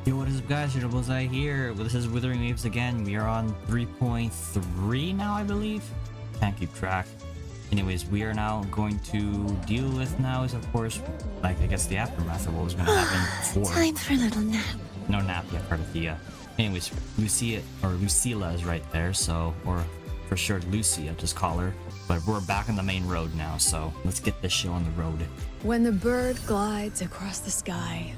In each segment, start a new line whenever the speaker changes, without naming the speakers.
Yo, what is up guys, your Bullseye here. This is Wuthering Waves again. We are on 3.3 now, I believe. Can't keep track. Anyways, we are now going to deal with now is of course, like I guess the aftermath of what was going to happen before.
Time for a little nap.
No nap yet, part of the anyways, Lucia or Lucilla is right there, so or for sure Lucy, I'll just call her. But we're back on the main road now, so let's get this show on the road.
When the bird glides across the sky.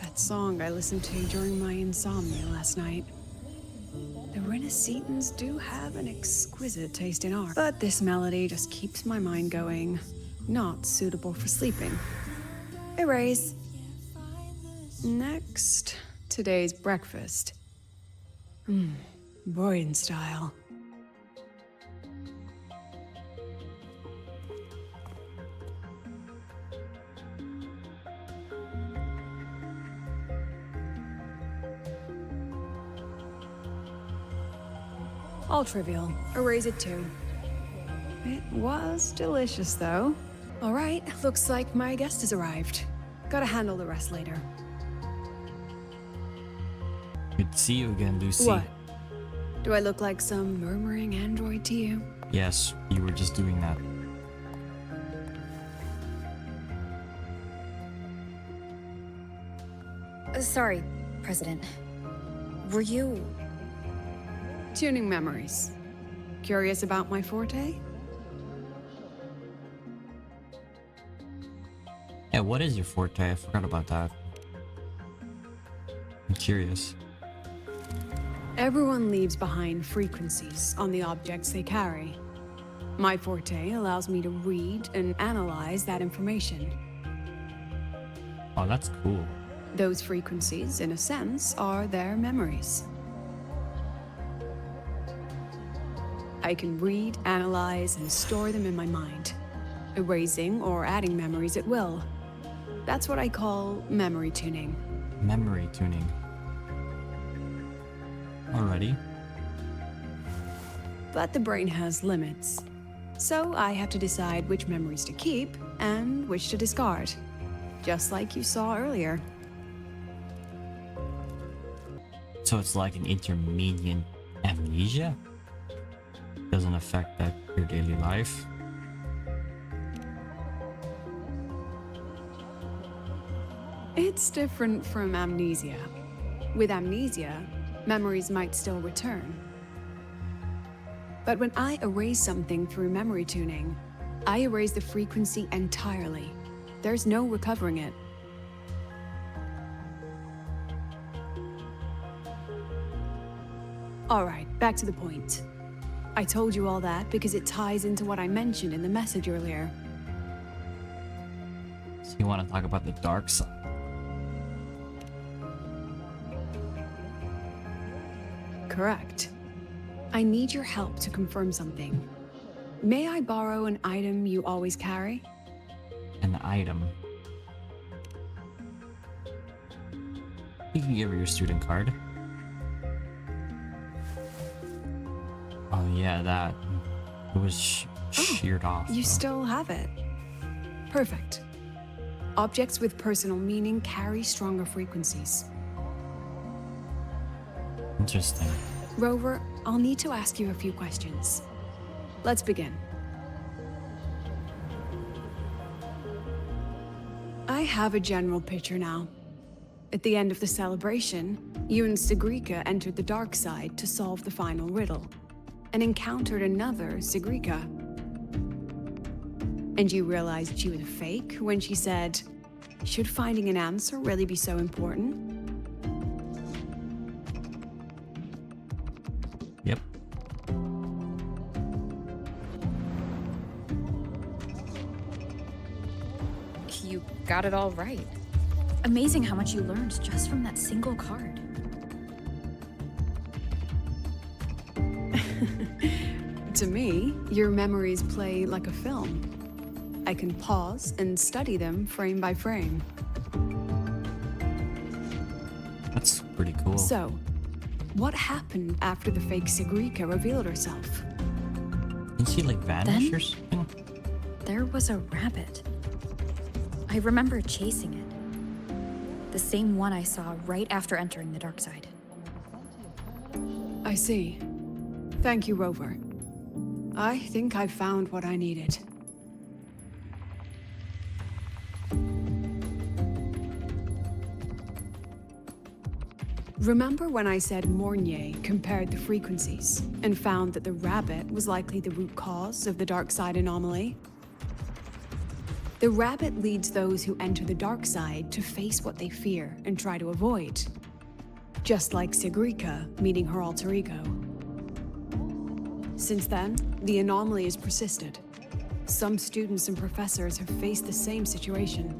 That song I listened to during my insomnia last night. The Renaissance do have an exquisite taste in art, but this melody just keeps my mind going. Not suitable for sleeping. Erase. Next, today's breakfast. Boyan style. All trivial. Erase it too. It was delicious though. Alright, looks like my guest has arrived. Gotta handle the rest later.
Good to see you again, Lucy.
What? Do I look like some murmuring android to you?
Yes, you were just doing that.
Sorry, President. Were you...
Tuning memories. Curious about my forte?
Yeah, what is your forte? I forgot about that. I'm curious.
Everyone leaves behind frequencies on the objects they carry. My forte allows me to read and analyze that information.
Oh, that's cool.
Those frequencies, in a sense, are their memories. I can read, analyze, and store them in my mind, erasing or adding memories at will. That's what I call memory tuning.
Memory tuning. Alrighty.
But the brain has limits. So I have to decide which memories to keep and which to discard. Just like you saw earlier.
So it's like an intermediate amnesia? Doesn't affect that your daily life?
It's different from amnesia. With amnesia, memories might still return. But when I erase something through memory tuning, I erase the frequency entirely. There's no recovering it. Alright, back to the point. I told you all that because it ties into what I mentioned in the message earlier.
So you want to talk about the dark side?
Correct. I need your help to confirm something. May I borrow an item you always carry?
An item. You can give her your student card. Oh yeah, that. It was sheared off.
You
though.
still have it. Perfect. Objects with personal meaning carry stronger frequencies.
Interesting.
Rover, I'll need to ask you a few questions. Let's begin. I have a general picture now. At the end of the celebration, you and Sigrika entered the Darkside to solve the final riddle, and encountered another Sigrika. And you realized she was a fake when she said, "Should finding an answer really be so important?"
Yep.
You got it all right. Amazing how much you learned just from that single card.
To me, your memories play like a film. I can pause and study them frame by frame.
That's pretty cool.
So, what happened after the fake Sigrika revealed herself?
Didn't she like vanish
Then-
or something?
There was a rabbit. I remember chasing it. The same one I saw right after entering the Darkside.
I see. Thank you, Rover. I think I've found what I needed. Remember when I said Mornier compared the frequencies and found that the rabbit was likely the root cause of the Darkside anomaly? The rabbit leads those who enter the Darkside to face what they fear and try to avoid. Just like Sigrika meeting her alter ego. Since then, the anomaly has persisted. Some students and professors have faced the same situation.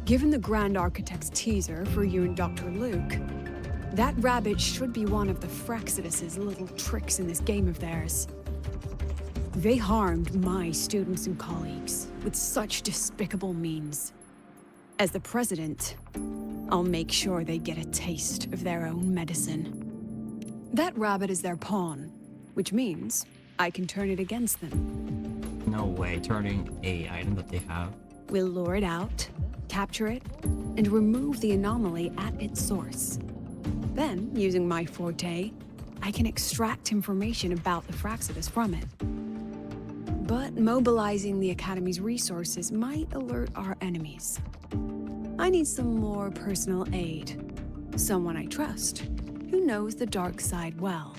Given the Grand Architect's teaser for you and Dr. Luke, that rabbit should be one of the Fractsidus' little tricks in this game of theirs. They harmed my students and colleagues with such despicable means. As the president, I'll make sure they get a taste of their own medicine. That rabbit is their pawn, which means I can turn it against them.
No way, turning a item that they have.
We'll lure it out, capture it, and remove the anomaly at its source. Then, using my forte, I can extract information about the Fractsidus from it. But mobilizing the Academy's resources might alert our enemies. I need some more personal aid. Someone I trust, who knows the dark side well.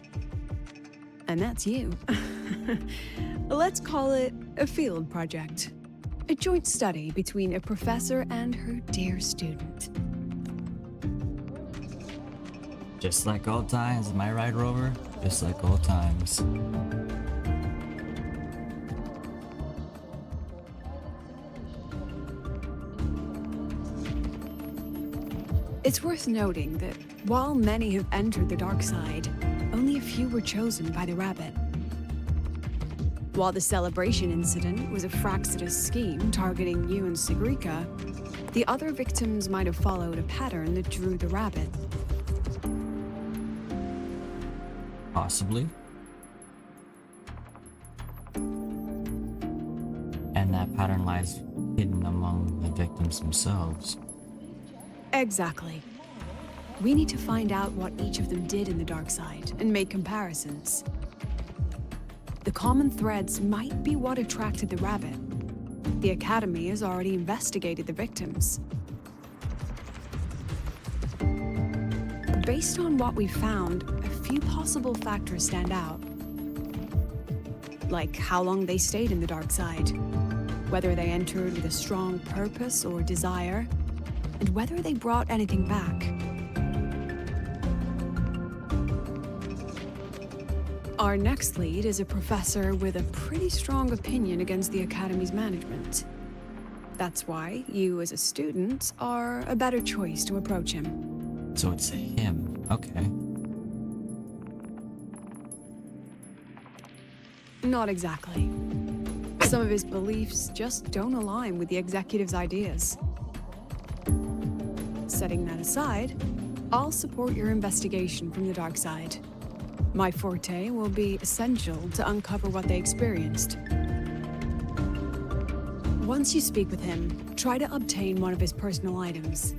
And that's you. Let's call it a field project. A joint study between a professor and her dear student.
Just like old times, am I right, Rover? Just like old times.
It's worth noting that while many have entered the dark side, only a few were chosen by the rabbit. While the celebration incident was a Fractsidus scheme targeting you and Sigrika, the other victims might have followed a pattern that drew the rabbit.
Possibly. And that pattern lies hidden among the victims themselves.
Exactly. We need to find out what each of them did in the dark side and make comparisons. The common threads might be what attracted the rabbit. The Academy has already investigated the victims. Based on what we found, a few possible factors stand out. Like how long they stayed in the dark side, whether they entered with a strong purpose or desire, and whether they brought anything back. Our next lead is a professor with a pretty strong opinion against the Academy's management. That's why you as a student are a better choice to approach him.
So it's him, okay.
Not exactly. Some of his beliefs just don't align with the executive's ideas. Setting that aside, I'll support your investigation from the dark side. My forte will be essential to uncover what they experienced. Once you speak with him, try to obtain one of his personal items.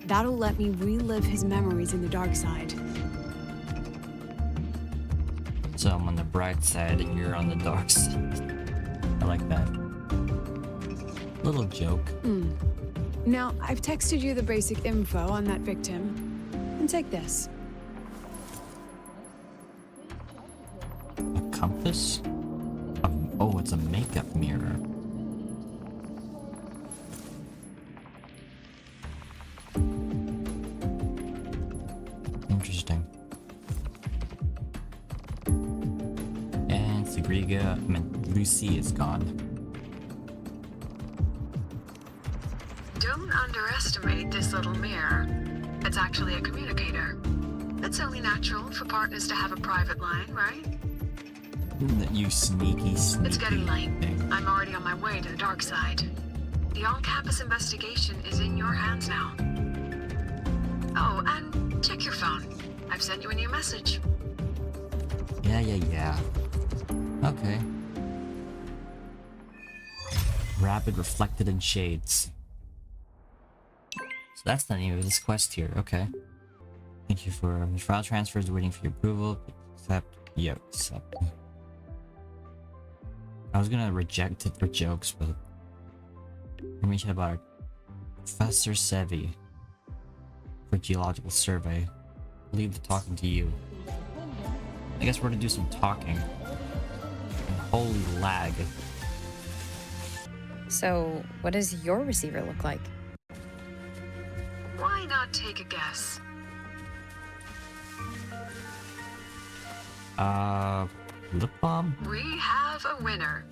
That'll let me relive his memories in the dark side.
So I'm on the bright side and you're on the dark side. I like that. Little joke.
Now, I've texted you the basic info on that victim. And take this.
A compass? Oh, it's a makeup mirror. Interesting. And Lucy is gone.
Don't underestimate this little mirror. It's actually a communicator. It's only natural for partners to have a private line, right?
You sneaky.
It's getting late.
Thing.
I'm already on my way to the dark side. The on-campus investigation is in your hands now. Oh, and check your phone. I've sent you a new message.
Yeah. Okay. Rapid reflected in shades. So that's the name of this quest here. Okay. Thank you for file transfers. Waiting for your approval. Accept. Yeah, accept. I was gonna reject it for jokes, but information about Professor Sevi for geological survey. Leave the talking to you. I guess we're gonna do some talking. And holy lag.
So, what does your receiver look like?
Why not take a guess?
Lip balm?
We have a winner.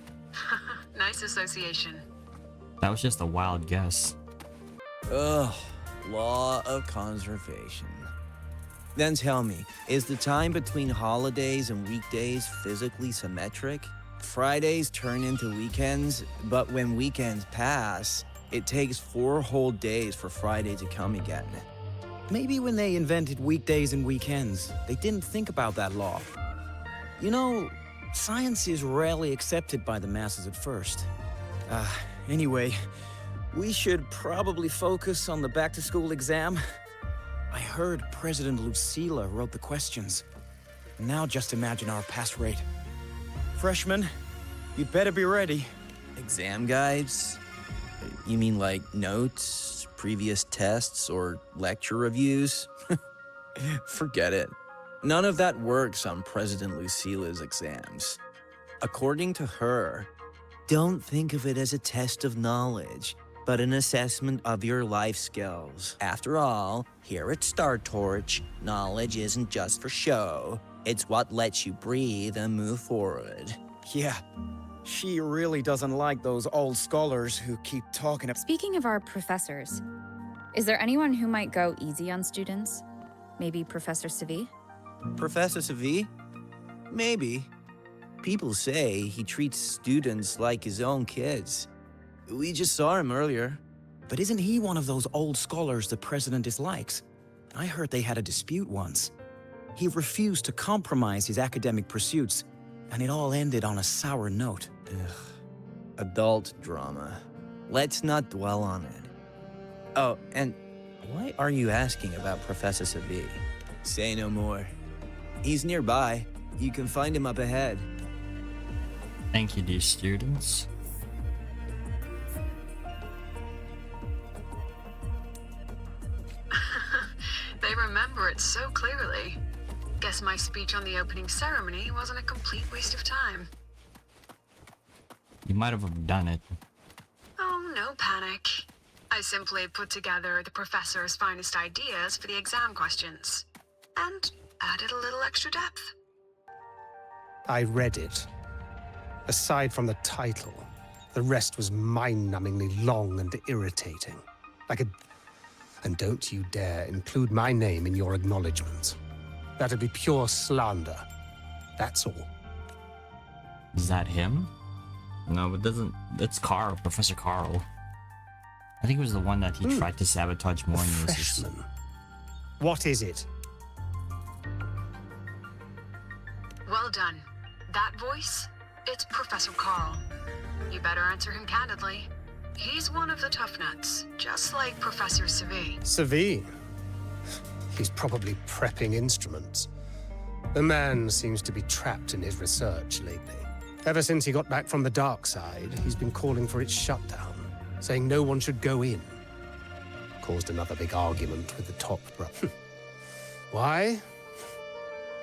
Nice association.
That was just a wild guess.
Ugh, law of conservation. Then tell me, is the time between holidays and weekdays physically symmetric? Fridays turn into weekends, but when weekends pass, it takes 4 whole days for Friday to come again. Maybe when they invented weekdays and weekends, they didn't think about that law. You know, science is rarely accepted by the masses at first. Anyway, we should probably focus on the back-to-school exam. I heard President Lucilla wrote the questions. Now just imagine our pass rate. Freshmen, you'd better be ready. Exam guides? You mean like notes, previous tests, or lecture reviews? Forget it. None of that works on President Lucilla's exams. According to her, don't think of it as a test of knowledge, but an assessment of your life skills. After all, here at Startorch, knowledge isn't just for show. It's what lets you breathe and move forward.
Yeah, she really doesn't like those old scholars who keep talking about.
Speaking of our professors, is there anyone who might go easy on students? Maybe Professor Sevi?
Professor Sevi? Maybe. People say he treats students like his own kids. We just saw him earlier.
But isn't he one of those old scholars the president dislikes? I heard they had a dispute once. He refused to compromise his academic pursuits, and it all ended on a sour note.
Ugh. Adult drama. Let's not dwell on it. Oh, and why are you asking about Professor Sevi? Say no more. He's nearby. You can find him up ahead.
Thank you, dear students.
They remember it so clearly. Guess my speech on the opening ceremony wasn't a complete waste of time.
You might have done it.
Oh, no panic. I simply put together the professor's finest ideas for the exam questions. And added a little extra depth.
I read it. Aside from the title, the rest was mind-numbingly long and irritating. And don't you dare include my name in your acknowledgements. That'd be pure slander. That's all.
Is that him? No, it doesn't. It's Carl, Professor Carl. I think it was the one that he tried to sabotage more.
Freshman. What is it?
Well done. That voice? It's Professor Carl. You better answer him candidly. He's one of the tough nuts, just like Professor Sevi.
Sevi. He's probably prepping instruments. The man seems to be trapped in his research lately. Ever since he got back from the Darkside, he's been calling for its shutdown, saying no one should go in. Caused another big argument with the top brother. Why?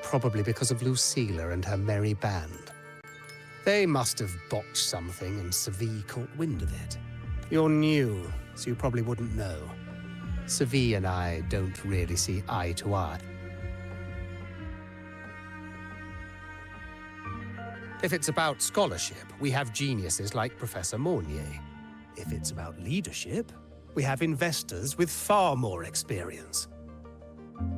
Probably because of Lucilla and her merry band. They must have botched something and Sevi caught wind of it. You're new, so you probably wouldn't know. Sevi and I don't really see eye to eye. If it's about scholarship, we have geniuses like Professor Mornier. If it's about leadership, we have investors with far more experience.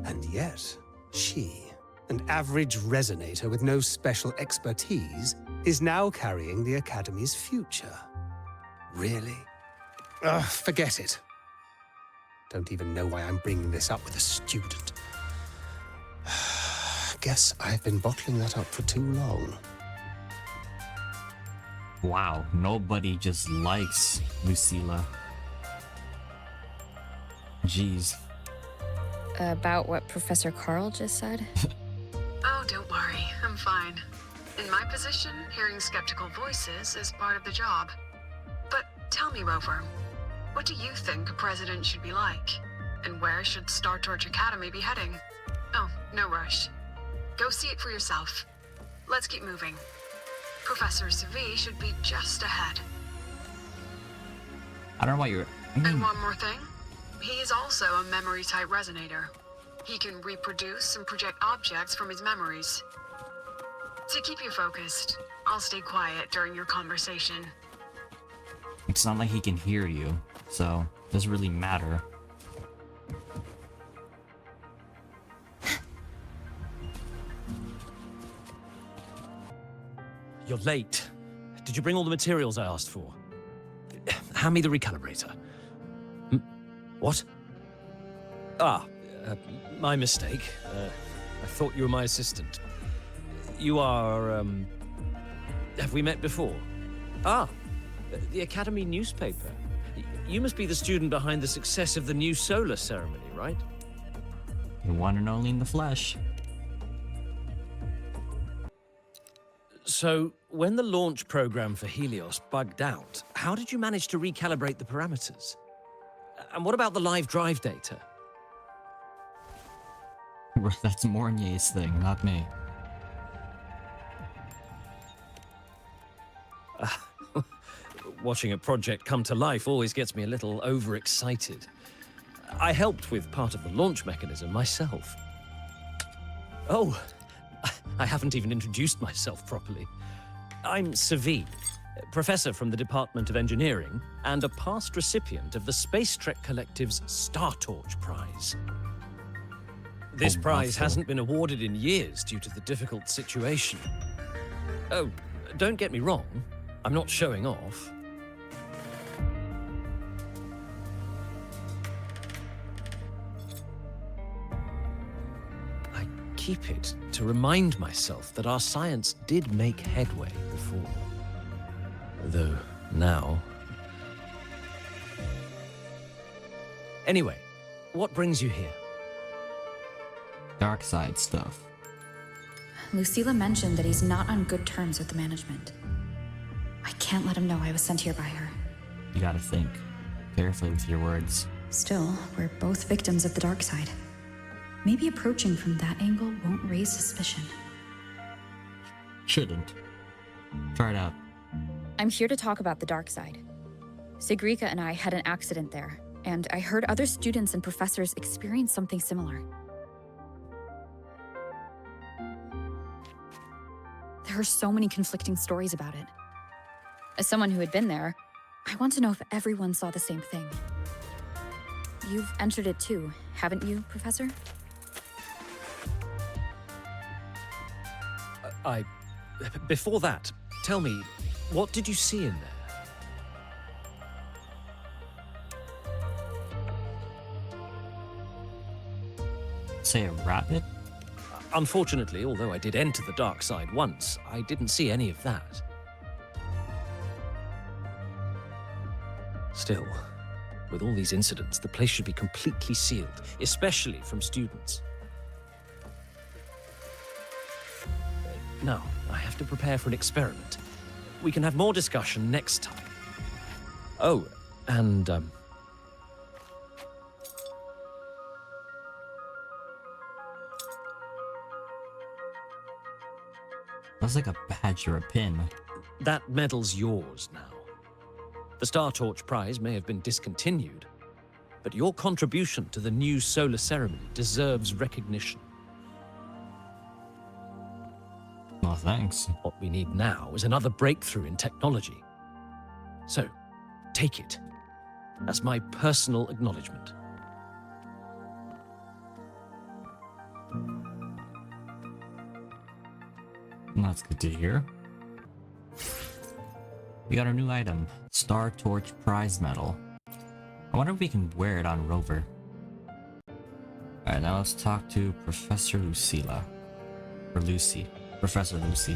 And yet, she, an average resonator with no special expertise, is now carrying the Academy's future. Really? Ugh, forget it. Don't even know why I'm bringing this up with a student. Guess I've been bottling that up for too long.
Wow, nobody just likes Lucilla. Jeez.
About what Professor Carl just said?
Oh, don't worry. I'm fine. In my position, hearing skeptical voices is part of the job. But tell me, Rover, what do you think a president should be like? And where should Startorch Academy be heading? Oh, no rush. Go see it for yourself. Let's keep moving. Professor Savi should be just ahead.
I don't know what you're...
And one more thing. He is also a memory-type resonator. He can reproduce and project objects from his memories. To keep you focused, I'll stay quiet during your conversation.
It's not like he can hear you, so it doesn't really matter.
You're late. Did you bring all the materials I asked for? Hand me the recalibrator. What? My mistake. I thought you were my assistant. You are, have we met before? The Academy newspaper. You must be the student behind the success of the new solar ceremony, right?
The one and only in the flesh.
So, when the launch program for Helios bugged out, how did you manage to recalibrate the parameters? And what about the live drive data?
That's Mornier's thing, not me.
Watching a project come to life always gets me a little overexcited. I helped with part of the launch mechanism myself. Oh, I haven't even introduced myself properly. I'm Savi, professor from the Department of Engineering and a past recipient of the Space Trek Collective's Startorch Prize. This prize hasn't been awarded in years due to the difficult situation. Oh, don't get me wrong, I'm not showing off. I keep it to remind myself that our science did make headway before. Though now... Anyway, what brings you here?
Darkside stuff.
Lucilla mentioned that he's not on good terms with the management. I can't let him know I was sent here by her.
You gotta think carefully with your words.
Still, we're both victims of the dark side. Maybe approaching from that angle won't raise suspicion.
Shouldn't. Try it out.
I'm here to talk about the dark side. Sigrika and I had an accident there, and I heard other students and professors experience something similar. There are so many conflicting stories about it. As someone who had been there, I want to know if everyone saw the same thing. You've entered it too, haven't you, Professor?
Before that, tell me, what did you see in there?
Say a rabbit?
Unfortunately, although I did enter the dark side once, I didn't see any of that. Still, with all these incidents, the place should be completely sealed, especially from students. Now, I have to prepare for an experiment. We can have more discussion next time. Oh, and,
That's like a badge or a pin.
that medal's yours now. The Startorch Prize may have been discontinued, but your contribution to the new solar ceremony deserves recognition.
Well, thanks.
What we need now is another breakthrough in technology. So, take it as my personal acknowledgement.
That's good to hear. We got our new item, Startorch Prize Medal. I wonder if we can wear it on Rover. Alright, now let's talk to Professor Lucilla. Or Lucy. Professor Lucy.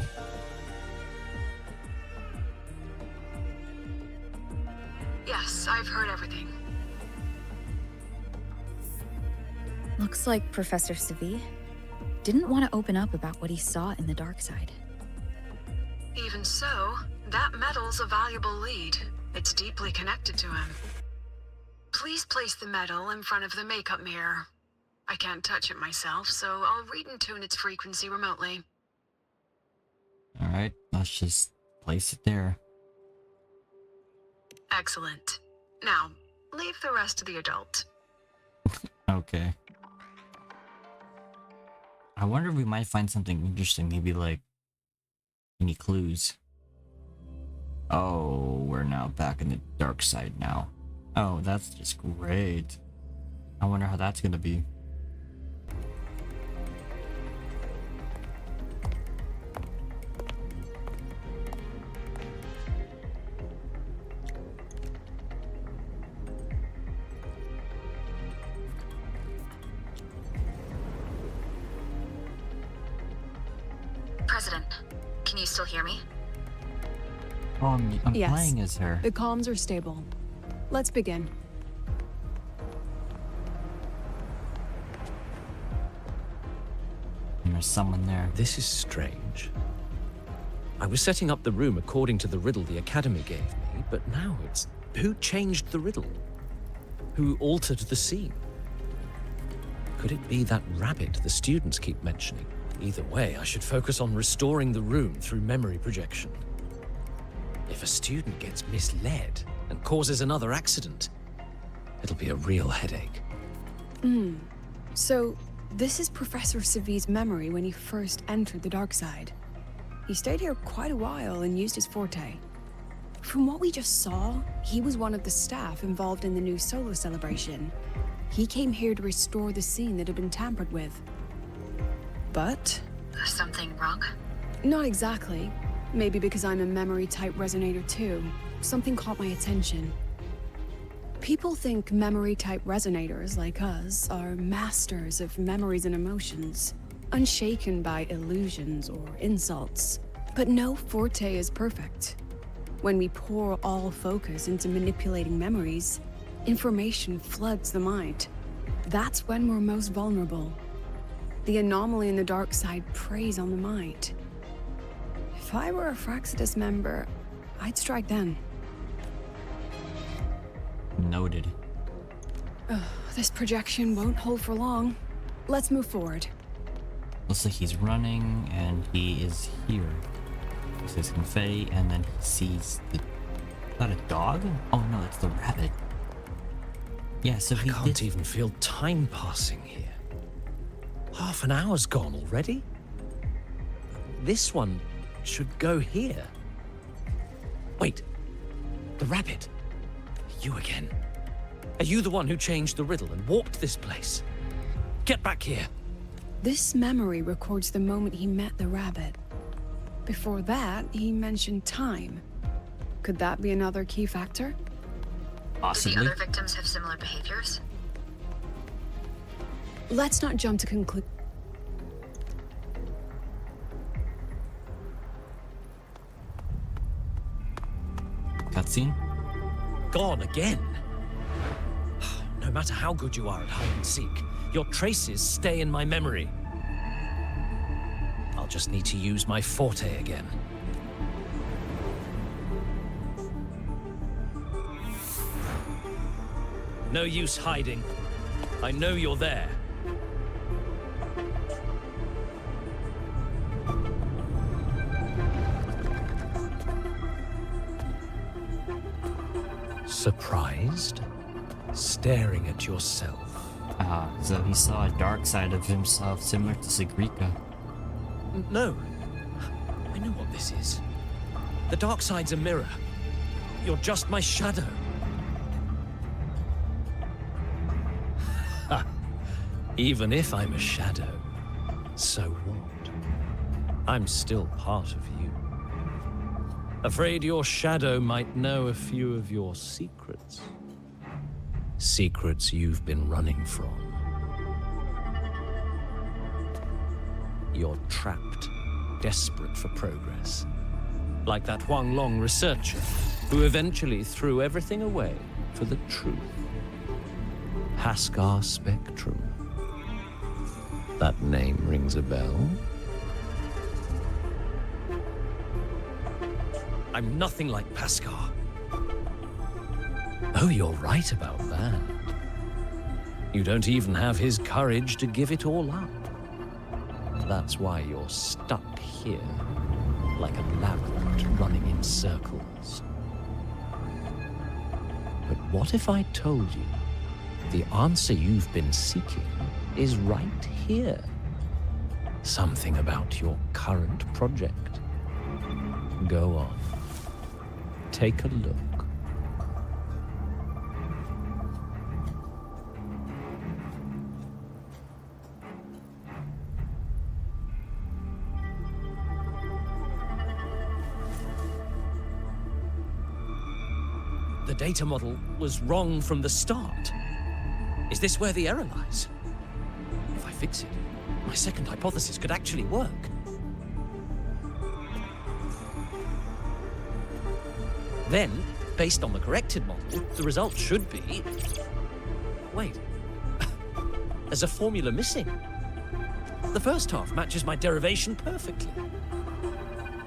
Yes, I've heard everything.
Looks like Professor Savi didn't want to open up about what he saw in the Darkside.
Even so, that medal's a valuable lead. It's deeply connected to him. Please place the medal in front of the makeup mirror. I can't touch it myself, so I'll read and tune its frequency remotely.
Alright, let's just place it there.
Excellent. Now, leave the rest to the adult.
Okay. I wonder if we might find something interesting, maybe like any clues. Oh, we're now back in the dark side now. Oh, that's just great. I wonder how that's gonna be.
President, can you still hear me?
Oh, I'm
Yes.
playing as her.
The comms are stable. Let's begin.
And there's someone there.
This is strange. I was setting up the room according to the riddle the Academy gave me, but now it's... Who changed the riddle? Who altered the scene? Could it be that rabbit the students keep mentioning? Either way, I should focus on restoring the room through memory projection. If a student gets misled and causes another accident, it'll be a real headache.
So, this is Professor Savi's memory when he first entered the Darkside. He stayed here quite a while and used his forte. From what we just saw, he was one of the staff involved in the new solo celebration. He came here to restore the scene that had been tampered with. But...
Something wrong?
not exactly. Maybe because I'm a memory-type resonator too. Something caught my attention. People think memory-type resonators like us are masters of memories and emotions, unshaken by illusions or insults. But no forte is perfect. When we pour all focus into manipulating memories, information floods the mind. That's when we're most vulnerable. The anomaly in the dark side preys on the mind. If I were a Fractsidus member, I'd strike then.
Noted.
This projection won't hold for long. Let's move forward.
Looks like he's running and he is here. He says confetti and then he sees the... Is that a dog? Oh no, it's the rabbit. Yeah, so
I
he
can't
did...
even feel time passing here. Half an hour's gone already? This one should go here. Wait, the rabbit. You again. Are you the one who changed the riddle and warped this place? Get back here.
This memory records the moment he met the rabbit. Before that, he mentioned time. Could that be another key factor?
Possibly.
Victims have similar behaviors?
Let's not jump to conclude.
Cutscene?
Gone again. No matter how good you are at hide and seek, your traces stay in my memory. I'll just need to use my forte again. No use hiding. I know you're there. Surprised? Staring at yourself.
Ah, so he saw a dark side of himself similar to Sigrika.
No. I know what this is. The dark side's a mirror. You're just my shadow. Ha. Even if I'm a shadow, so what? I'm still part of you. Afraid your shadow might know a few of your secrets. Secrets you've been running from. You're trapped, desperate for progress. Like that Huang Long researcher. who eventually threw everything away for the truth. Haskar Spectrum. That name rings a bell. I'm nothing like Paskar. Oh, you're right about that. You don't even have his courage to give it all up. That's why you're stuck here, like a labyrinth running in circles. But what if I told you the answer you've been seeking is right here? Something about your current project. Go on. Take a look. The data model was wrong from the start. Is this where the error lies? If I fix it, my second hypothesis could actually work. Then, based on the corrected model, the result should be... Wait. There's a formula missing. The first half matches my derivation perfectly.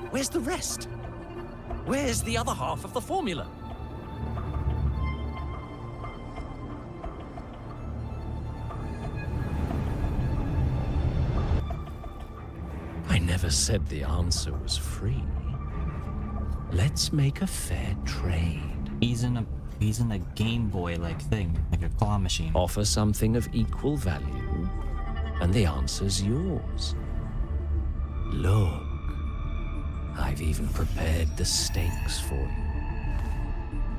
Where's the rest? Where's the other half of the formula? I never said the answer was free. Let's make a fair trade.
He's in a Game Boy like thing, like a claw machine.
Offer something of equal value, and the answer's yours. Look, I've even prepared the stakes for you.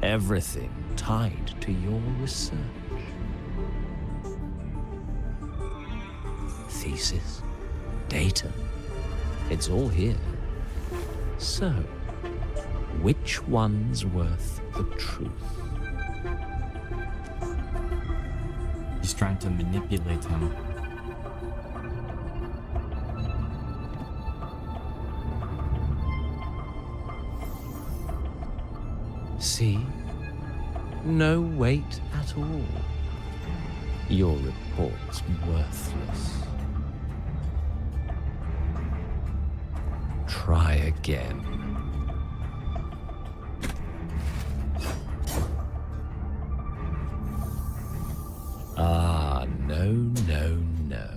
Everything tied to your research. Thesis, data, it's all here. So, which one's worth the truth?
He's trying to manipulate him.
See? No weight at all. Your report's worthless. Try again. Ah, no, no, no.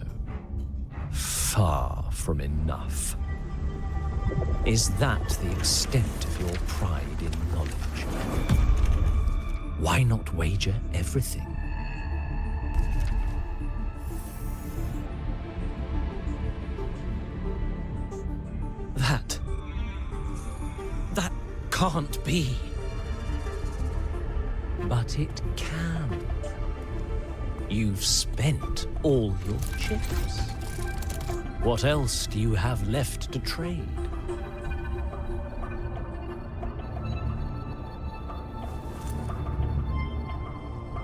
Far from enough. Is that the extent of your pride in knowledge? Why not wager everything? That can't be. But it can. You've spent all your chips. What else do you have left to trade?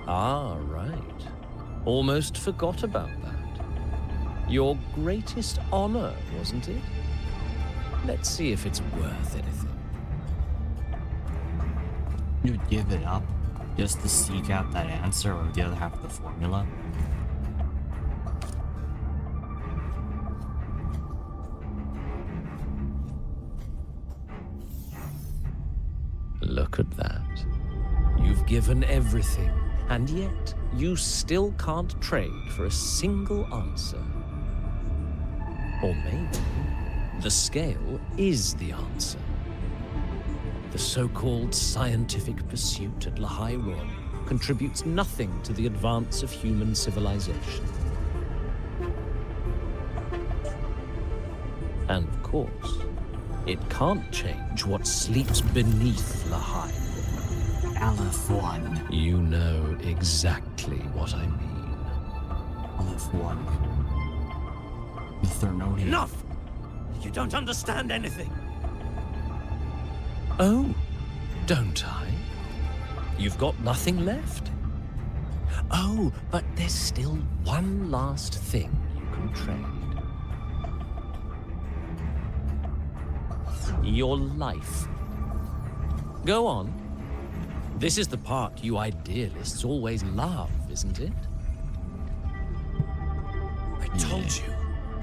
Ah, right. Almost forgot about that. Your greatest honor, wasn't it? Let's see if it's worth anything.
You'd give it up just to seek out that answer or the other half of the formula?
Look at that. You've given everything, and yet you still can't trade for a single answer. Or maybe the scale is the answer. The so-called scientific pursuit at Lahai Roy contributes nothing to the advance of human civilization. And of course, it can't change what sleeps beneath Lahai Roy.
Aleph 1.
You know exactly what I mean.
Aleph 1. The Thernodian.
Enough! You don't understand anything. Oh, don't I? You've got nothing left? Oh, but there's still one last thing you can trade. Your life. Go on, This is the part you idealists always love, isn't it? I told you,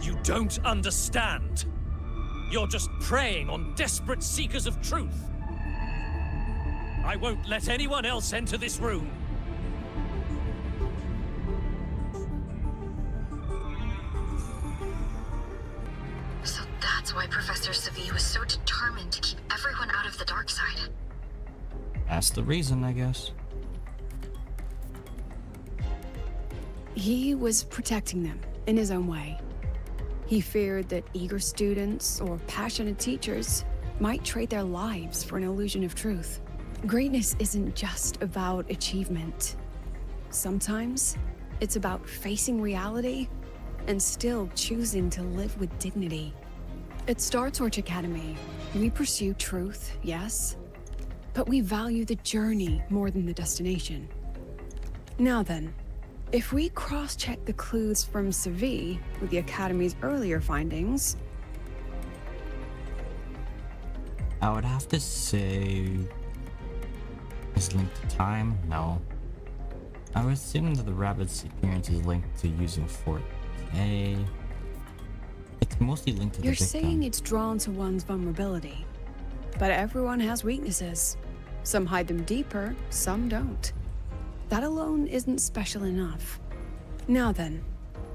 you don't understand. You're just preying on desperate seekers of truth. I won't let anyone else enter this room.
So that's why Professor Savi was so determined to keep everyone out of the dark side.
That's the reason, I guess.
He was protecting them in his own way. He feared that eager students or passionate teachers might trade their lives for an illusion of truth. Greatness isn't just about achievement. Sometimes it's about facing reality and still choosing to live with dignity. At Startorch Academy, we pursue truth, yes, but we value the journey more than the destination. Now then, if we cross-check the clues from Savi with the Academy's earlier findings...
I would have to say... Is linked to time? No. I would assume that the rabbit's appearance is linked to using Fort A. It's mostly linked to the
You're
victim.
saying it's drawn to one's vulnerability. But everyone has weaknesses. Some hide them deeper, some don't. That alone isn't special enough. Now then,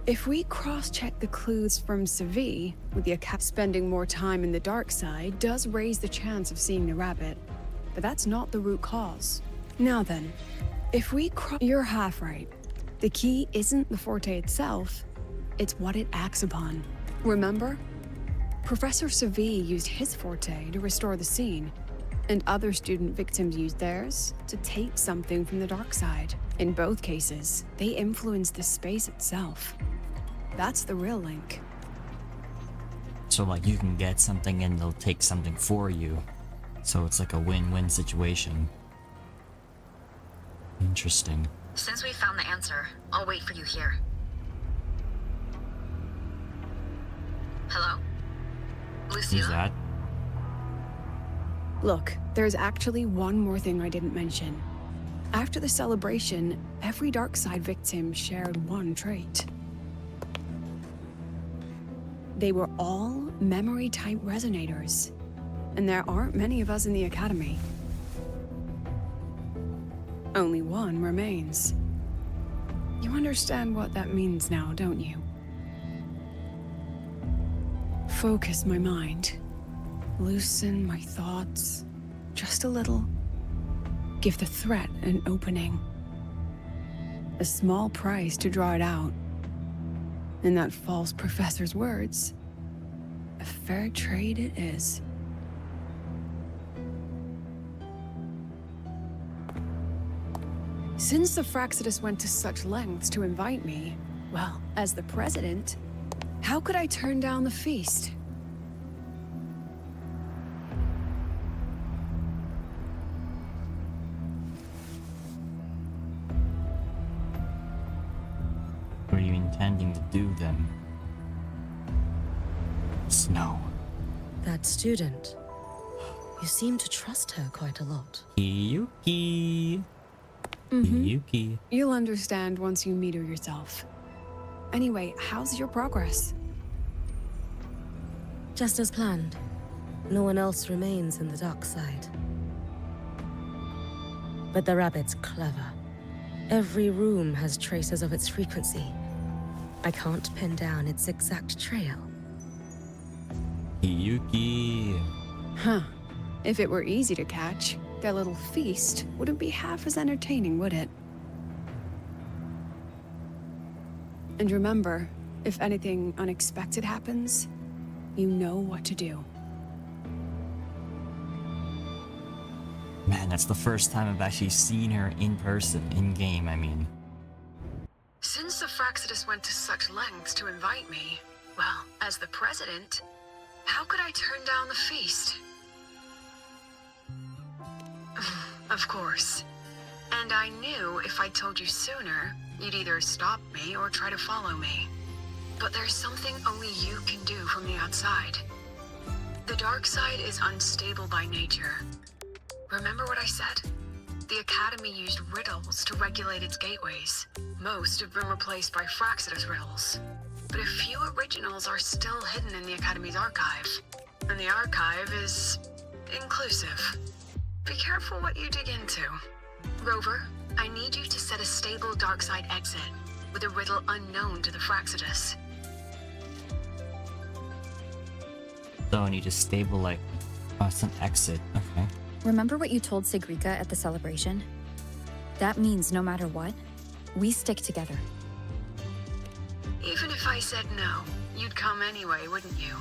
if we cross-check the clues from Savi with the spending more time in the dark side does raise the chance of seeing the rabbit, but that's not the root cause. Now then, if we You're half right. The key isn't the forte itself, it's what it acts upon. Remember? Professor Savi used his forte to restore the scene, and other student victims used theirs to take something from the dark side. In both cases, they influenced the space itself. That's the real link.
So like you can get something and they'll take something for you. So it's like a win-win situation. Interesting.
Since we found the answer, I'll wait for you here. Hello? Lucilla?
Who's that?
Look, there's actually one more thing I didn't mention. After the celebration, every Darkside victim shared one trait. They were all memory-type resonators, and there aren't many of us in the Academy. Only one remains. You understand what that means now, don't you? Focus my mind. Loosen my thoughts. Just a little. Give the threat an opening. A small price to draw it out. In that false professor's words, a fair trade it is. Since the Fractsidus went to such lengths to invite me, well, as the president, how could I turn down the feast?
What are you intending to do then? Snow.
That student. You seem to trust her quite a lot.
Hiyuki. Hiyuki.
You'll understand once you meet her yourself. Anyway, how's your progress?
Just as planned. No one else remains in the dark side. But the rabbit's clever. Every room has traces of its frequency. I can't pin down its exact trail.
Hiyuki.
Huh. If it were easy to catch, their little feast wouldn't be half as entertaining, would it? And remember, if anything unexpected happens, you know what to do.
Man, that's the first time I've actually seen her in person, in-game, I mean.
Since the Fractsidus went to such lengths to invite me, well, as the president, how could I turn down the feast? Of course. And I knew if I told you sooner, you'd either stop me or try to follow me. But there's something only you can do from the outside. The dark side is unstable by nature. Remember what I said? The Academy used riddles to regulate its gateways. Most have been replaced by Fractsidus riddles. But a few originals are still hidden in the Academy's archive. And the archive is inclusive. Be careful what you dig into. Rover, I need you to set a stable Darkside exit with a riddle unknown to the Fractsidus.
So I need a stable, like, oh, it's an exit. Okay.
Remember what you told Sigrika at the celebration? That means no matter what, we stick together.
Even if I said no, you'd come anyway, wouldn't you?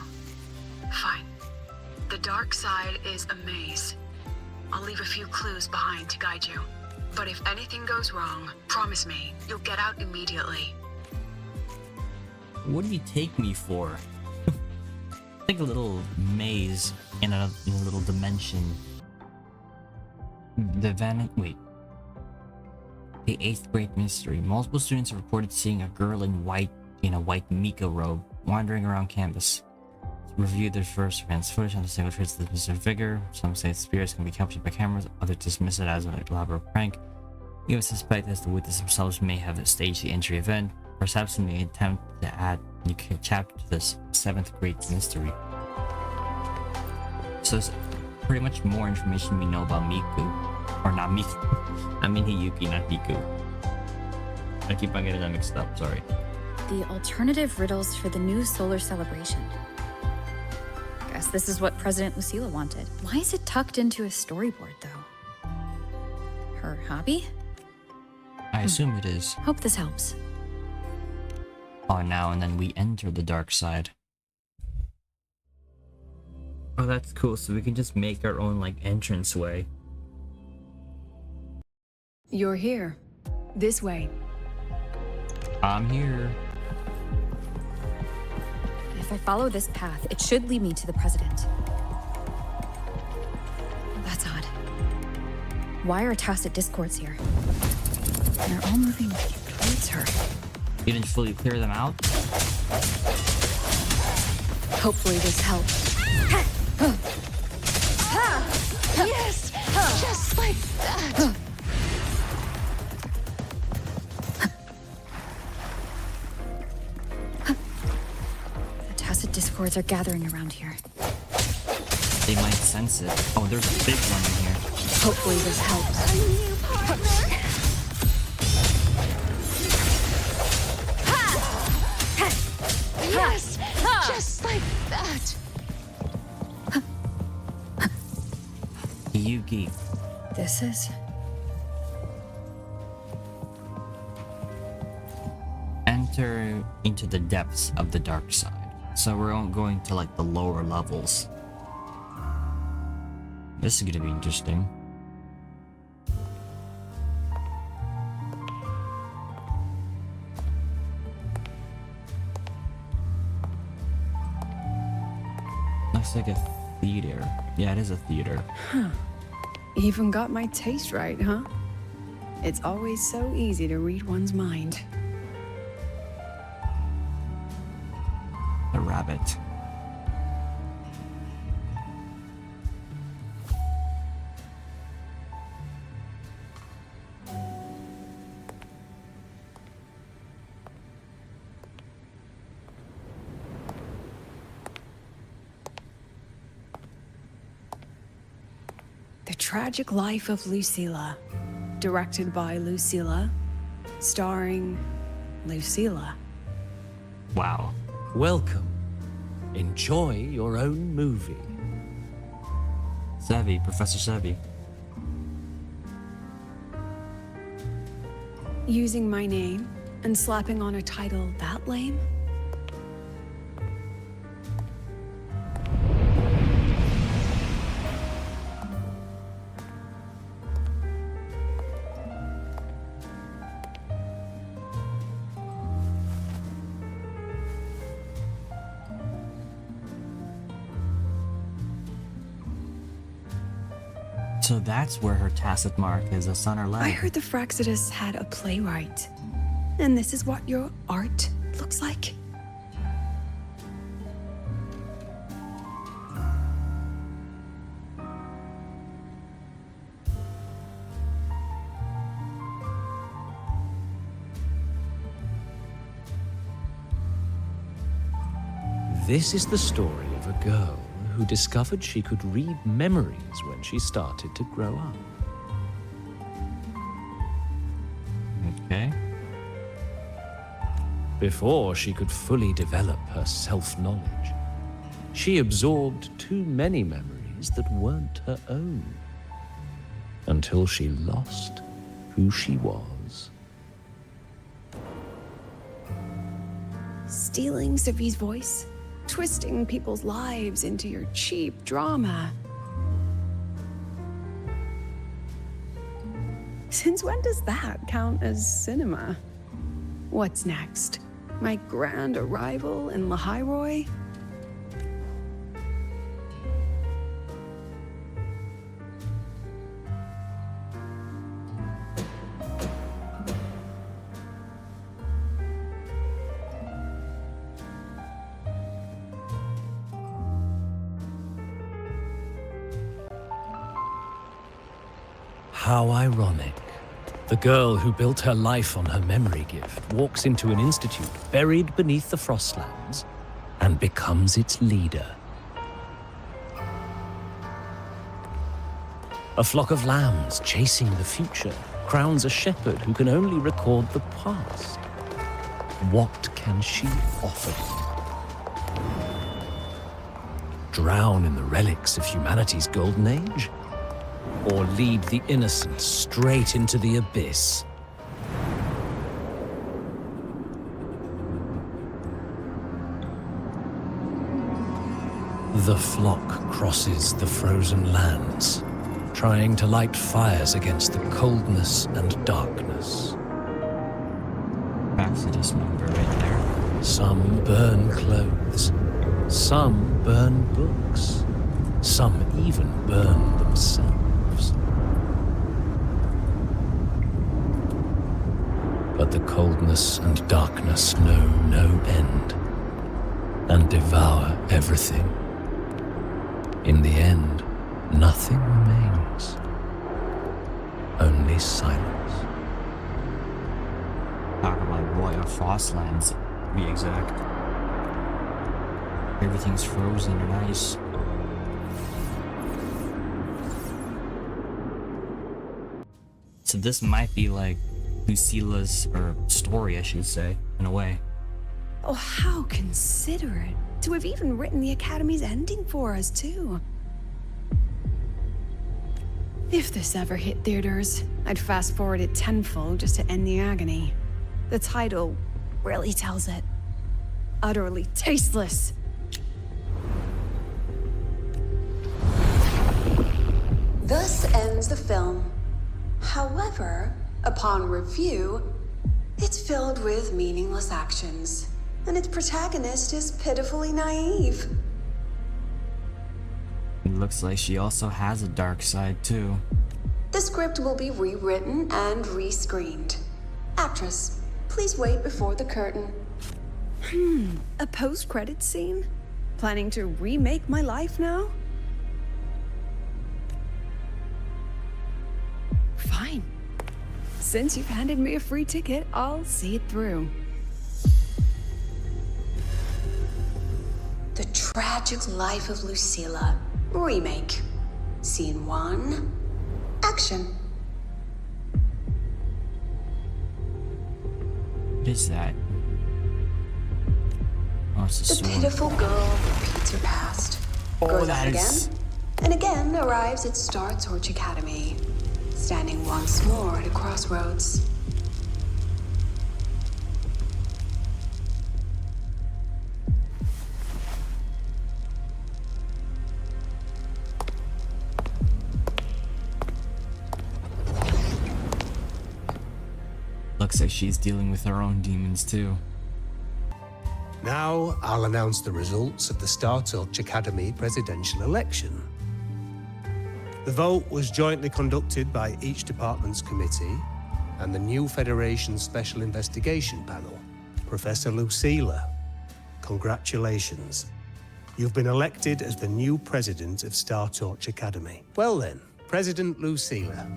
Fine. The dark side is a maze. I'll leave a few clues behind to guide you. But if anything goes wrong, promise me, you'll get out immediately.
What do you take me for? Like a little maze in a little dimension. The Wait. The 8th grade mystery. Multiple students have reported seeing a girl in a white miko robe wandering around campus. Review their first events footage on the single traits of the missing figure. Some say spirits can be captured by cameras, others dismiss it as an elaborate prank. Even suspect as the witnesses themselves may have staged the entry event, perhaps in the attempt to add a new chapter to this 7th grade mystery. So it's pretty much more information we know about Miku. Or not Miku. I mean Hiyuki, not Miku. I keep on getting that mixed up, sorry.
The alternative riddles for the new solar celebration. Guess this is what President Lucilla wanted. Why is it tucked into a storyboard, though? Her hobby?
I assume it is.
Hope this helps.
Oh, now and then we enter the dark side. Oh, that's cool. So we can just make our own, like, entranceway.
You're here. This way.
I'm here.
If I follow this path, it should lead me to the president. That's odd. Why are tacit discords here? They're all moving towards her.
You didn't fully clear them out?
Hopefully this helps.
Yes! Just like that!
The tacit discords are gathering around here.
They might sense it. Oh, there's a big one in here.
Hopefully this helps.
A new partner? Yes! Just like that!
Hiyuki.
This is...
Enter into the depths of the dark side. So we're all going to, like, the lower levels. This is gonna be interesting. Looks like a theater. Yeah, it is a theater.
Huh. Even got my taste right, huh? It's always so easy to read one's mind.
The rabbit.
The Tragic Life of Lucilla. Directed by Lucilla. Starring Lucilla.
Wow.
Welcome. Enjoy your own movie.
Sevi, Professor Sevi.
Using my name and slapping on a title that lame?
So that's where her tacit mark is, a on her leg.
I heard the Fractsidus had a playwright. And this is what your art looks like?
This is the story of a girl who discovered she could read memories when she started to grow up.
Okay.
Before she could fully develop her self-knowledge, she absorbed too many memories that weren't her own, until she lost who she was.
Stealing Sophie's voice? Twisting people's lives into your cheap drama. Since when does that count as cinema? What's next? My grand arrival in Lahiroy?
How ironic. The girl who built her life on her memory gift walks into an institute buried beneath the Frostlands and becomes its leader. A flock of lambs chasing the future crowns a shepherd who can only record the past. What can she offer them? Drown in the relics of humanity's golden age? Or lead the innocent straight into the abyss? The flock crosses the frozen lands, trying to light fires against the coldness and darkness.
Fractsidus member right there.
Some burn clothes, some burn books, some even burn themselves. But the coldness and darkness know no end, and devour everything. In the end, nothing remains, only silence.
Talk about Royal Frostlands, to be exact. Everything's frozen and ice. So this might be like Lucilla's, or story I should say, in a way.
Oh, how considerate to have even written the Academy's ending for us, too. If this ever hit theaters, I'd fast forward it tenfold just to end the agony. The title really tells it. Utterly tasteless.
Thus ends the film. However, upon review, it's filled with meaningless actions, and its protagonist is pitifully naive.
It looks like she also has a dark side too.
The script will be rewritten and rescreened. Actress, please wait before the curtain.
A post-credits scene? Planning to remake my life now? Fine. Since you've handed me a free ticket, I'll see it through.
The Tragic Life of Lucilla. Remake. Scene 1. Action.
What is that? Oh, it's a
The
sword.
pitiful girl repeats her past.
Oh,
Grows
that
up
is-
again, and again arrives at Startorch Academy, standing once more at a crossroads.
Looks like she's dealing with her own demons too.
Now I'll announce the results of the Startorch Academy presidential election. The vote was jointly conducted by each department's committee and the new Federation Special Investigation Panel. Professor Lucilla, congratulations. You've been elected as the new president of Startorch Academy. Well then, President Lucilla,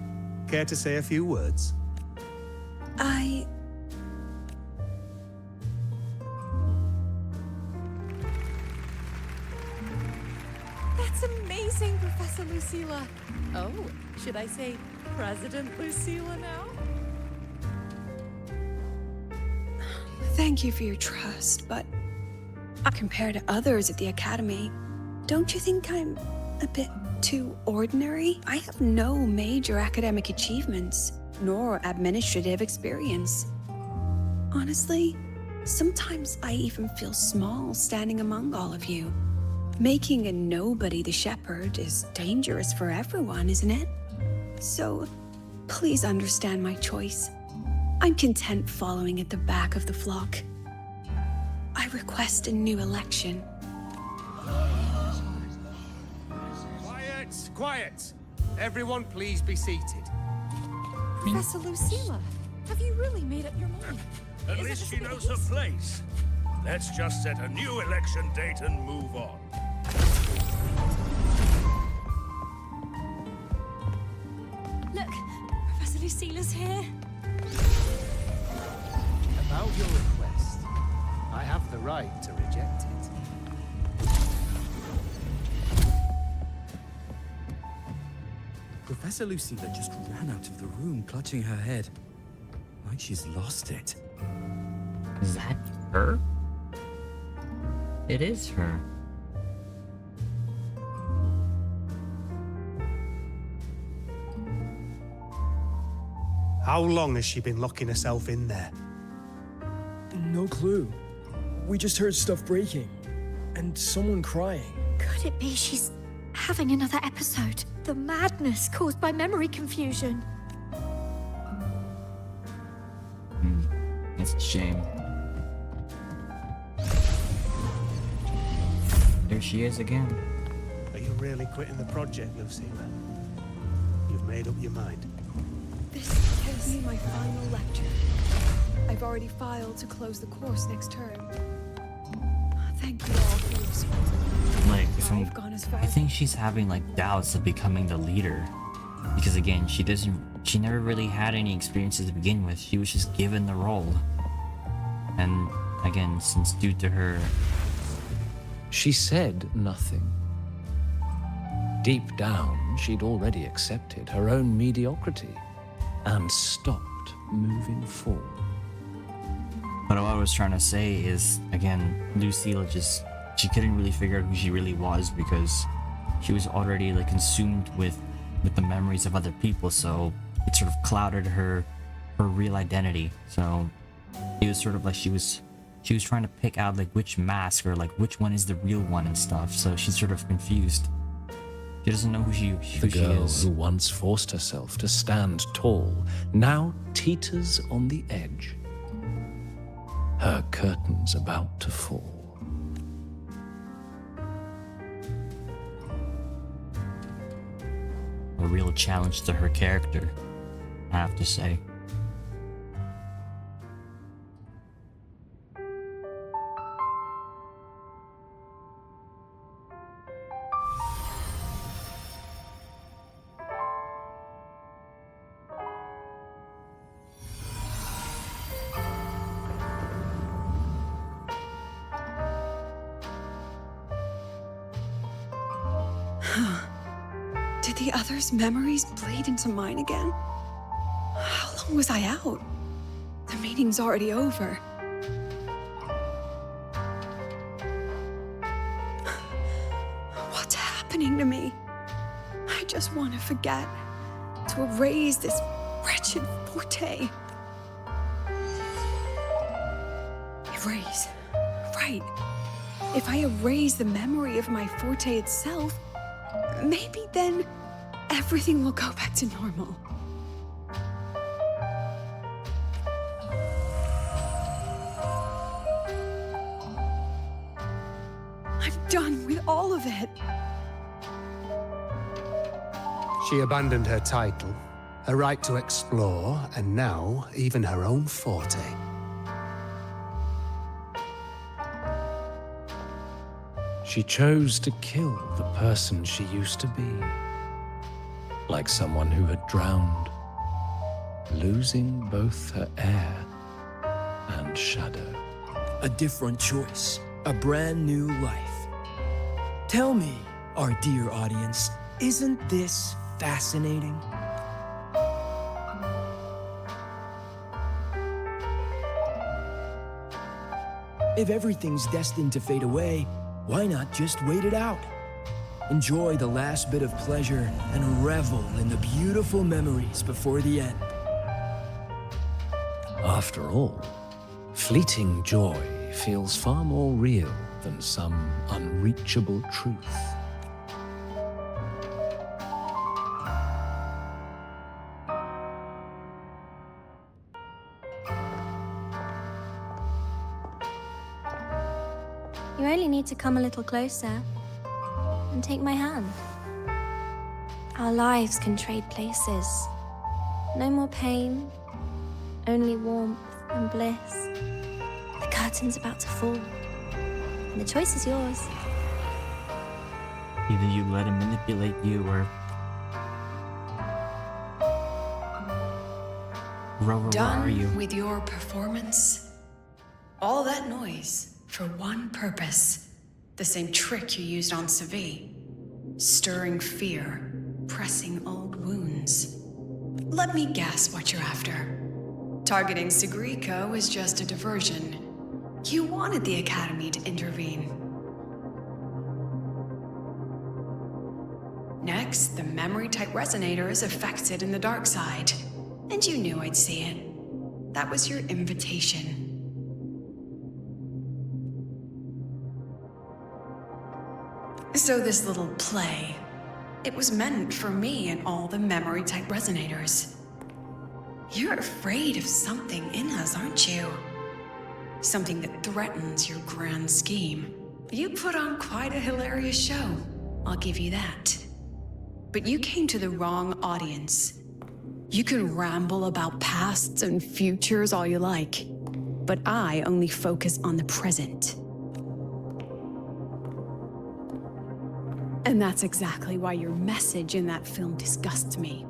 care to say a few words?
amazing, Professor Lucilla. Oh, should I say President Lucilla now? Thank you for your trust, but compared to others at the Academy, don't you think I'm a bit too ordinary? I have no major academic achievements, nor administrative experience. Honestly, sometimes I even feel small standing among all of you. Making a nobody the shepherd is dangerous for everyone, isn't it? So, please understand my choice. I'm content following at the back of the flock. I request a new election.
Quiet! Quiet! Everyone please be seated.
Professor Lucilla, have you really made up your mind?
At least she knows her place. Let's just set a new election date and move on.
Look, Professor Lucilla's here.
About your request, I have the right to reject it.
Professor Lucilla just ran out of the room, clutching her head. Like she's lost it.
Is that her? It is her.
How long has she been locking herself in there?
No clue. We just heard stuff breaking. And someone crying.
Could it be she's having another episode? The madness caused by memory confusion.
It's a shame. There she is again.
Are you really quitting the project, Lucilla? You've made up your mind.
This gives me my final lecture. I've already filed to close the course next term. Thank you all for your support.
Like,
I've gone as far
I think she's having like doubts of becoming the leader. Because again, she never really had any experiences to begin with. She was just given the role. And again, since due to her...
She said nothing. Deep down, she'd already accepted her own mediocrity and stopped moving forward.
But what I was trying to say is, again, Lucilla she couldn't really figure out who she really was because she was already like consumed with the memories of other people, so it sort of clouded her real identity. So it was sort of like she was trying to pick out like which mask or like which one is the real one and stuff, so she's sort of confused. She doesn't know who she
girl
is.
who once forced herself to stand tall now teeters on the edge. Her curtain's about to fall.
A real challenge to her character, I have to say.
Did the others' memories bleed into mine again? How long was I out? The meeting's already over. What's happening to me? I just want to forget, to erase this wretched forte. Erase. Right. If I erase the memory of my forte itself, maybe then everything will go back to normal. I'm done with all of it.
She abandoned her title, her right to explore, and now even her own forte.
She chose to kill the person she used to be. Like someone who had drowned, losing both her air and shadow.
A different choice. A brand new life. Tell me, Our dear audience, isn't this fascinating? If everything's destined to fade away, why not just wait it out? Enjoy the last bit of pleasure and revel in the beautiful memories before the end.
After all, fleeting joy feels far more real than some unreachable truth.
You only need to come a little closer and take my hand. Our lives can trade places. No more pain, only warmth and bliss. The curtain's about to fall, and the choice is yours.
Either you let him manipulate you or... Rover, where are you?
Done with your performance? All that noise for one purpose. The same trick you used on Savi. Stirring fear, pressing old wounds. Let me guess what you're after. Targeting Sigriko was just a diversion. You wanted the Academy to intervene. Next, the memory-type resonator is affected in the Darkside. And you knew I'd see it. That was your invitation. So this little play, it was meant for me and all the memory-type resonators. You're afraid of something in us, aren't you? Something that threatens your grand scheme. You put on quite a hilarious show, I'll give you that. But you came to the wrong audience. You can ramble about pasts and futures all you like, but I only focus on the present. And that's exactly why your message in that film disgusts me.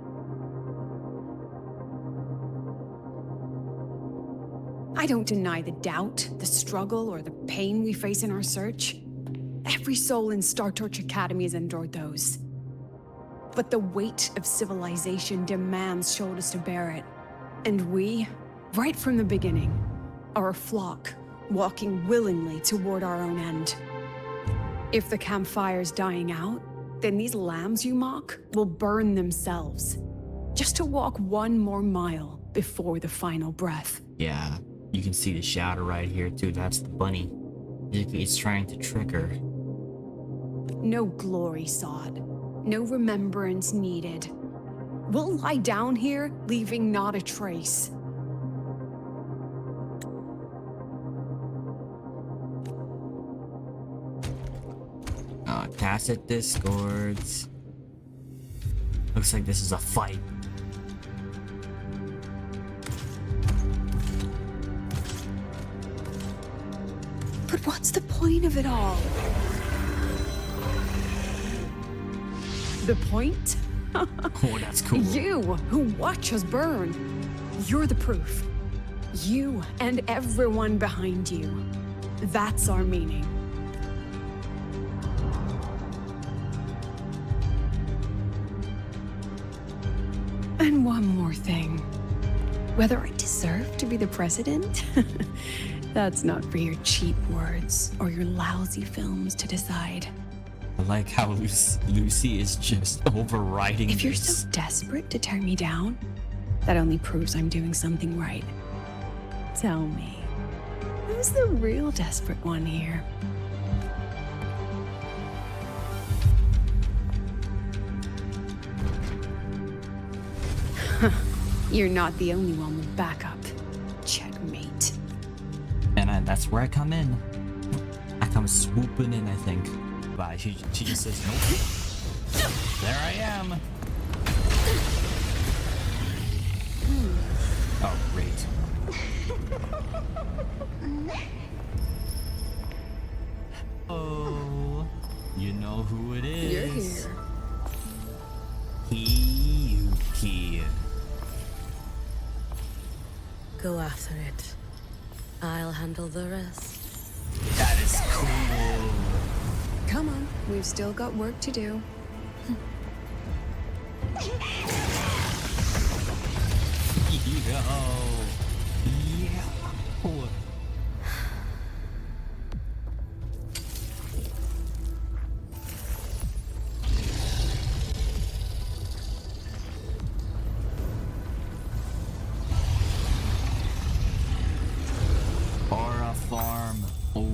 I don't deny the doubt, the struggle, or the pain we face in our search. Every soul in Startorch Academy has endured those. But the weight of civilization demands shoulders to bear it. And we, right from the beginning, are a flock, walking willingly toward our own end. If the campfire's dying out, then these lambs you mock will burn themselves, just to walk one more mile before the final breath.
Yeah, you can see the shadow right here too. That's the bunny. Hiyuki's trying to trick her.
No glory sought, no remembrance needed. We'll lie down here, leaving not a trace.
Tacit discords. Looks like this is a fight.
But what's the point of it all? The point?
Oh, that's cool.
You, who watch us burn. You're the proof. You and everyone behind you. That's our meaning. And one more thing. Whether I deserve to be the president? That's not for your cheap words or your lousy films to decide.
I like how Lucy is just overriding
If you're
this.
so desperate to tear me down, that only proves I'm doing something right. Tell me, who's the real desperate one here? You're not the only one with backup. Checkmate.
And that's where I come in. I come swooping in, I think. Bye. She just says nope. There I am. Oh, great. Oh, you know who it is.
You're here.
Hiyuki.
Go after it. I'll handle the rest.
That is cool.
Come on, we've still got work to do.
Yo. Yeah. Aura farm. Oh.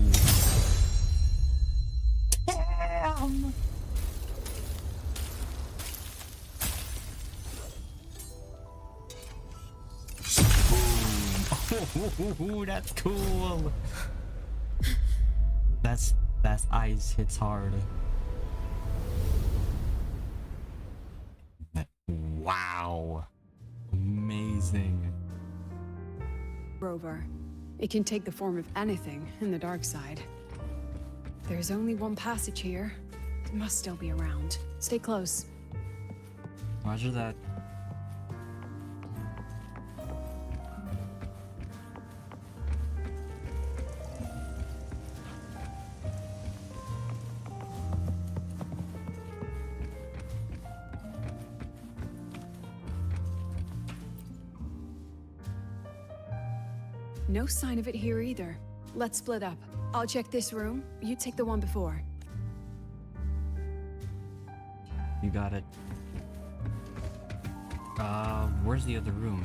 Damn. Ooh, that's cool. That's ice hits hard. Wow. Amazing.
Rover. It can take the form of anything in the Darkside. There's only one passage here. It must still be around. Stay close.
Roger that.
No sign of it here either. Let's split up. I'll check this room. You take the one before.
You got it. Where's the other room?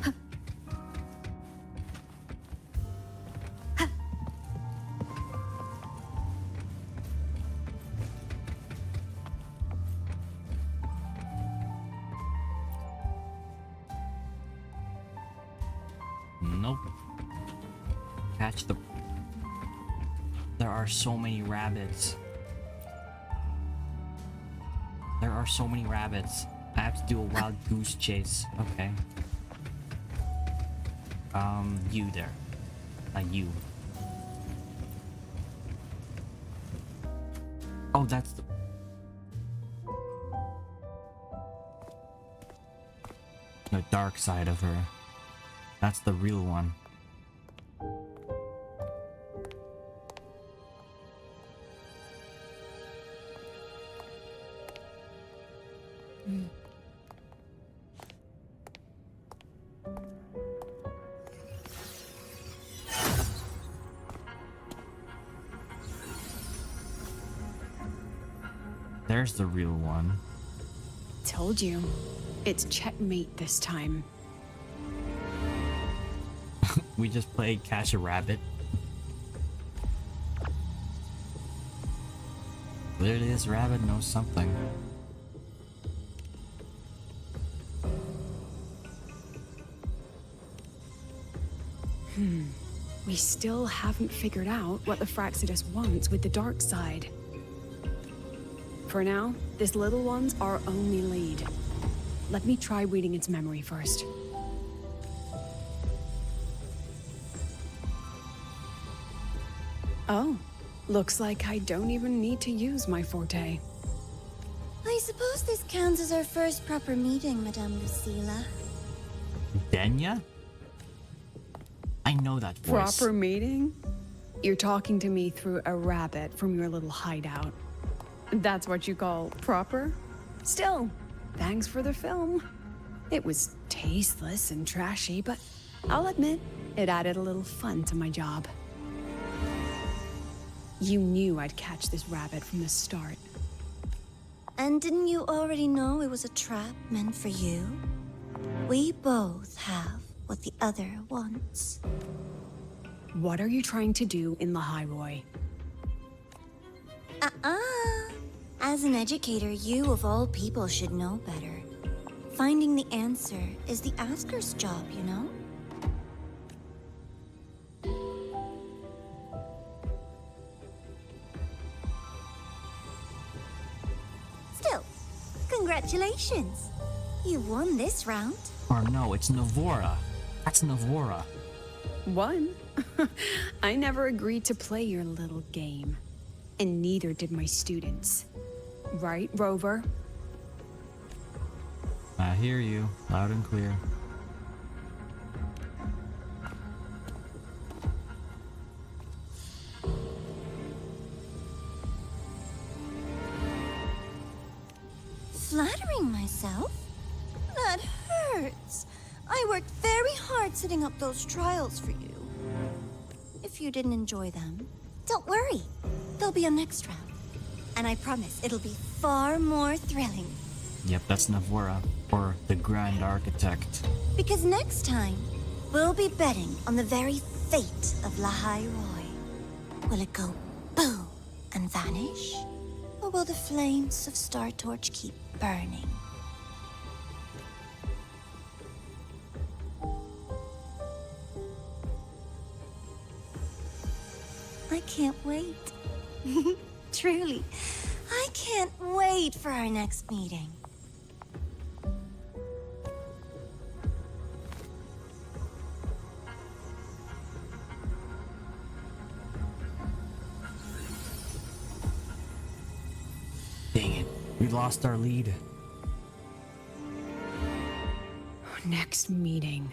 Nope. Catch the... There are so many rabbits. There are so many rabbits. I have to do a wild goose chase. Okay. You there. You. Oh, that's the... The dark side of her. That's the real one. There's the real one.
Told you. It's checkmate this time.
We just played Catch a Rabbit. Clearly this rabbit knows something.
We still haven't figured out what the Fractsidus wants with the Darkside. For now, this little one's our only lead. Let me try reading its memory first. Oh, looks like I don't even need to use my forte.
I suppose this counts as our first proper meeting, Madame Lucilla.
Denya? I know that voice.
Proper meeting? You're talking to me through a rabbit from your little hideout. That's what you call proper? Still, thanks for the film. It was tasteless and trashy, but I'll admit, it added a little fun to my job. You knew I'd catch this rabbit from the start.
And didn't you already know it was a trap meant for you? We both have what the other wants.
What are you trying to do in the Highroy?
As an educator, you of all people should know better. Finding the answer is the asker's job, you know? Still, congratulations. You won this round.
Or no, it's Navora. That's Navora.
One? I never agreed to play your little game. And neither did my students. Right, Rover?
I hear you, loud and clear.
flattering myself? That hurts. I worked very hard setting up those trials for you. If you didn't enjoy them, don't worry. There'll be a next round. And I promise it'll be far more thrilling.
Yep, that's Navora, or the Grand Architect.
Because next time, we'll be betting on the very fate of Lahai Roy. Will it go boom and vanish? Or will the flames of Startorch keep burning? I can't wait. Truly, I can't wait for our next meeting.
Dang it, we lost our lead.
Next meeting.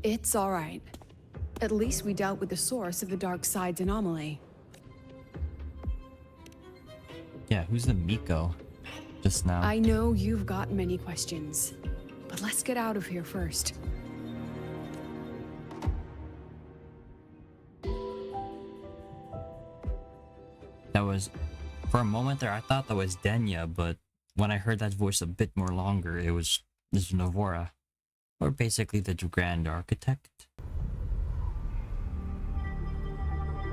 It's all right. At least we dealt with the source of the Darkside's anomaly.
Yeah, who's the Miko? Just now.
I know you've got many questions, but let's get out of here first.
That was, for a moment there, I thought that was Denya, but when I heard that voice a bit more longer, it was Navora, or basically the Grand Architect.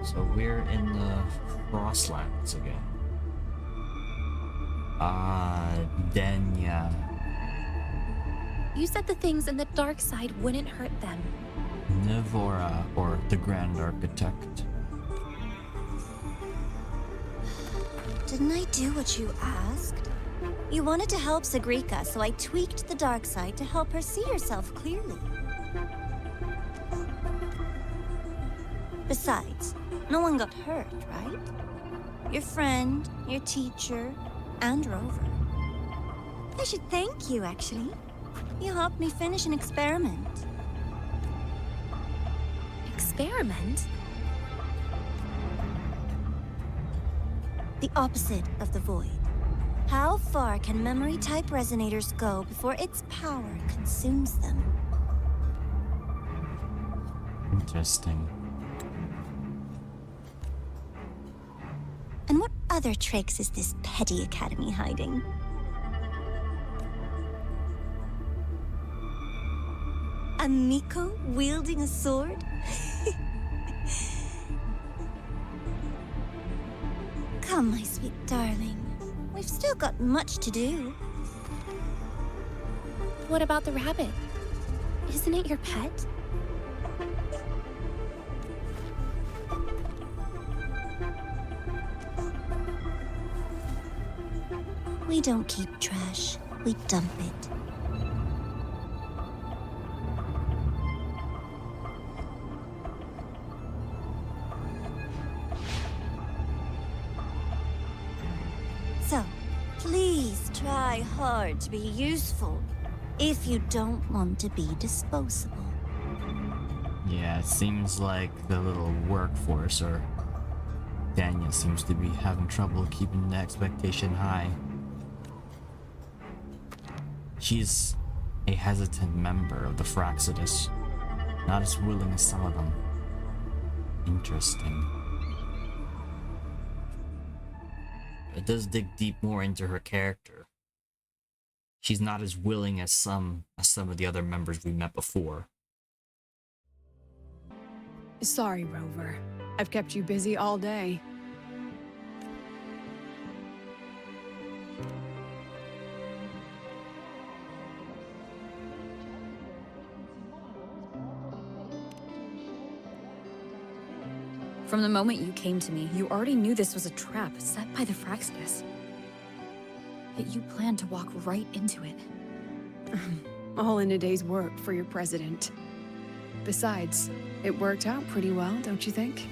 So we're in the Frostlands again. Denya.
You said the things in the dark side wouldn't hurt them.
Navora, or the Grand Architect.
Didn't I do what you asked? You wanted to help Sagrika, so I tweaked the dark side to help her see herself clearly. Besides, no one got hurt, right? Your friend, your teacher, and Rover. I should thank you, actually. You helped me finish an experiment.
Experiment?
The opposite of the void. How far can memory-type resonators go before its power consumes them?
Interesting.
And what other tricks is this petty academy hiding? A miko wielding a sword? Come, my sweet darling. We've still got much to do.
What about the rabbit? Isn't it your pet?
We don't keep trash, we dump it. So, please try hard to be useful if you don't want to be disposable.
Yeah, it seems like the little workforce, or Daniel, seems to be having trouble keeping the expectation high. She's a hesitant member of the Fractsidus, not as willing as some of them. Interesting. It does dig deep more into her character. She's not as willing as some of the other members we met before.
Sorry, Rover. I've kept you busy all day.
From the moment you came to me, you already knew this was a trap set by the Fractsidus. Yet you planned to walk right into it.
All in a day's work for your president. Besides, it worked out pretty well, don't you think?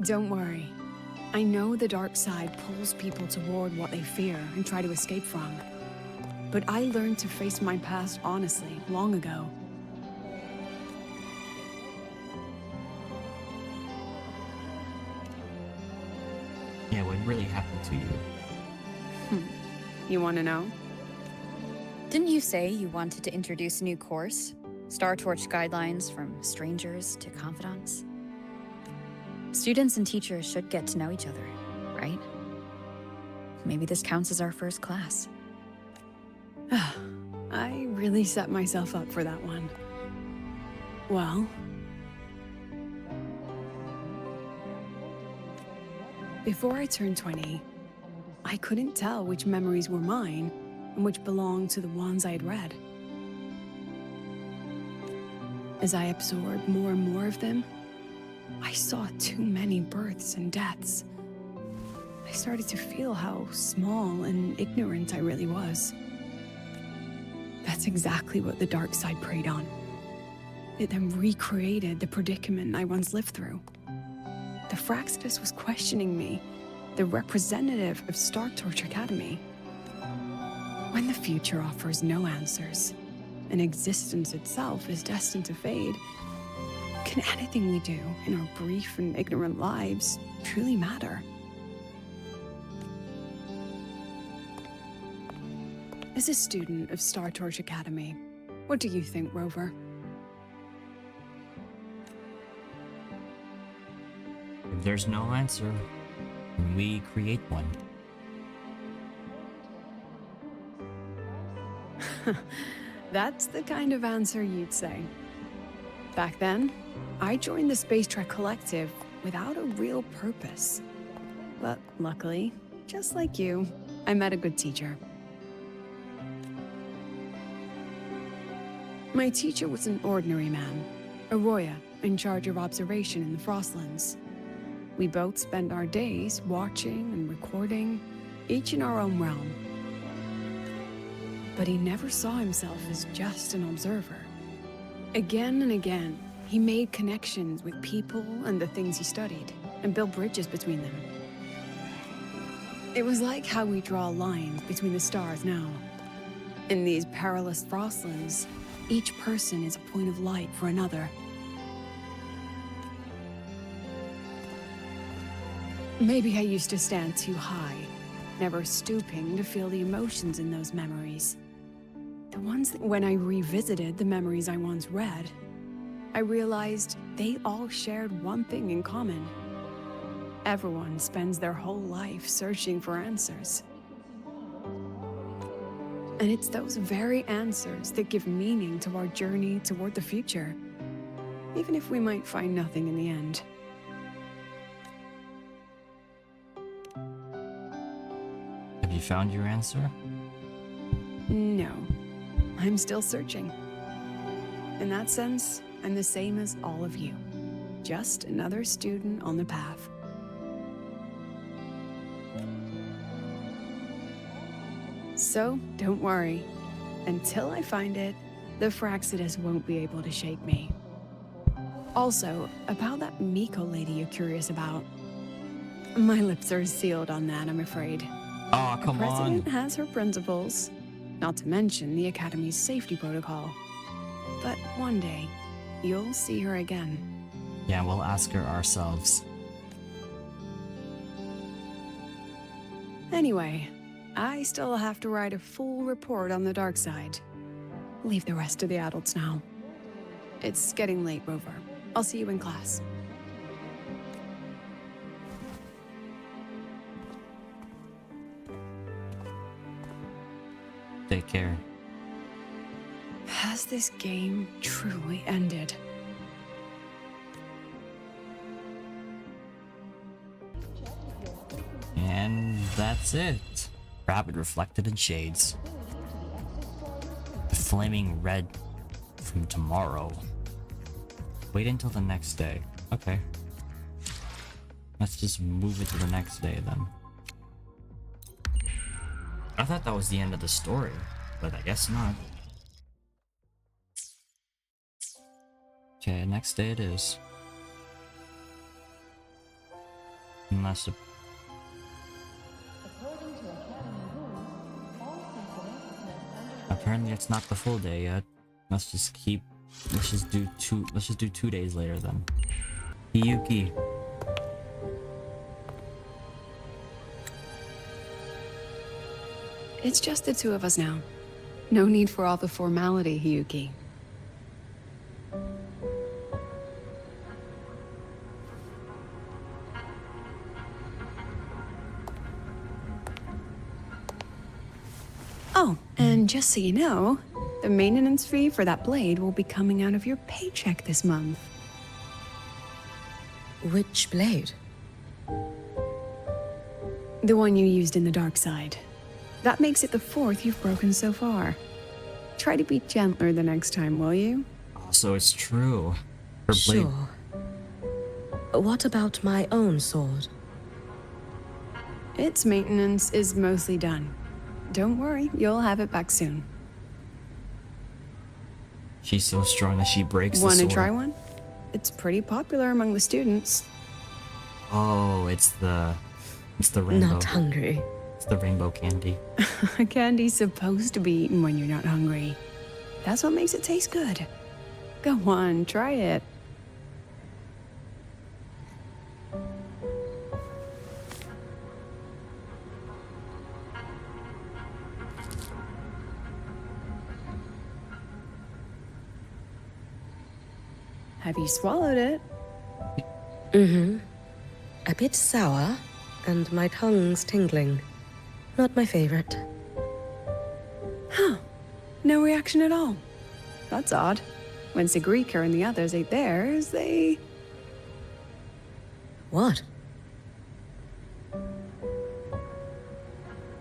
Don't worry. I know the dark side pulls people toward what they fear and try to escape from. but I learned to face my past honestly long ago.
Yeah, what really happened to you?
You want to know?
Didn't you say you wanted to introduce a new course? Startorch guidelines from strangers to confidants? Students and teachers should get to know each other, right? Maybe this counts as our first class.
I really set myself up for that one. Well, before I turned 20, I couldn't tell which memories were mine and which belonged to the ones I had read. As I absorbed more and more of them, I saw too many births and deaths. I started to feel how small and ignorant I really was. That's exactly what the Darkside preyed on. It then recreated the predicament I once lived through. The Fractsidus was questioning me, the representative of Startorch Academy. When the future offers no answers, and existence itself is destined to fade, can anything we do in our brief and ignorant lives truly matter? As a student of Startorch Academy, what do you think, Rover?
If there's no answer, we create one.
That's the kind of answer you'd say. Back then, I joined the Space Trek Collective without a real purpose. But luckily, just like you, I met a good teacher. My teacher was an ordinary man, Arroya, in charge of observation in the Frostlands. We both spent our days watching and recording, each in our own realm. But he never saw himself as just an observer. Again and again, he made connections with people and the things he studied, and built bridges between them. It was like how we draw lines between the stars now. In these perilous Frostlands, each person is a point of light for another. Maybe I used to stand too high, never stooping to feel the emotions in those memories. The ones that when I revisited the memories I once read, I realized they all shared one thing in common. Everyone spends their whole life searching for answers. And it's those very answers that give meaning to our journey toward the future, even if we might find nothing in the end.
Have you found your answer?
No, I'm still searching. In that sense, I'm the same as all of you. Just another student on the path. So, don't worry. Until I find it, the Fractsidus won't be able to shake me. Also, about that Miko lady you're curious about. My lips are sealed on that, I'm afraid.
Oh, come
the president
on.
has her principles, not to mention the Academy's safety protocol. But one day, you'll see her again.
Yeah, we'll ask her ourselves.
Anyway, I still have to write a full report on the Darkside. Leave the rest to the adults now. It's getting late, Rover. I'll see you in class.
Take care.
Has this game truly ended?
And that's it. Rabbit reflected in shades. Flaming red from tomorrow. Wait until the next day. Okay. Let's just move it to the next day then. I thought that was the end of the story, but I guess not. Okay, next day it is. Unless it...
According to Academy rules, all synchronicities
apparently it's not the full day yet. Let's just do 2 days later then. Hiyuki.
It's just the two of us now. No need for all the formality, Hiyuki. Oh, and just so you know, the maintenance fee for that blade will be coming out of your paycheck this month.
Which blade?
The one you used in the Darkside. That makes it the 4th you've broken so far. Try to be gentler the next time, will you?
So it's true. Her blade.
Sure. What about my own sword?
Its maintenance is mostly done. Don't worry, you'll have it back soon.
She's so strong that she breaks the
Want to
sword.
try one? It's pretty popular among the students.
Oh, it's the rainbow.
Not hungry.
It's the rainbow candy.
Candy's supposed to be eaten when you're not hungry. That's what makes it taste good. Go on, try it. Have you swallowed it?
Mm-hmm. A bit sour, and my tongue's tingling. Not my favorite.
Huh. No reaction at all. That's odd. When Sigrika and the others ate theirs, they...
What?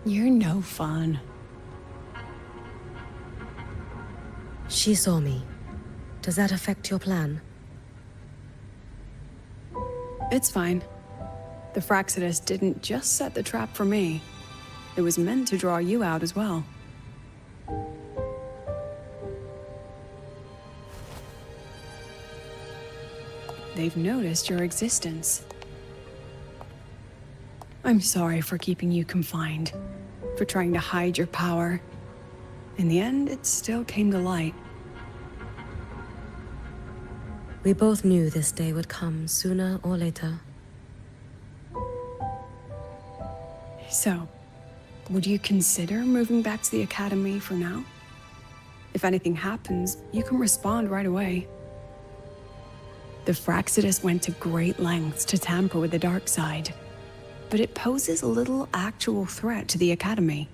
You're no fun.
She saw me. Does that affect your plan?
It's fine. The Fractsidus didn't just set the trap for me. It was meant to draw you out as well. They've noticed your existence. I'm sorry for keeping you confined, for trying to hide your power. In the end, it still came to light.
We both knew this day would come sooner or later.
So, would you consider moving back to the Academy for now? If anything happens, you can respond right away. The Fractsidus went to great lengths to tamper with the Darkside, but it poses a little actual threat to the Academy.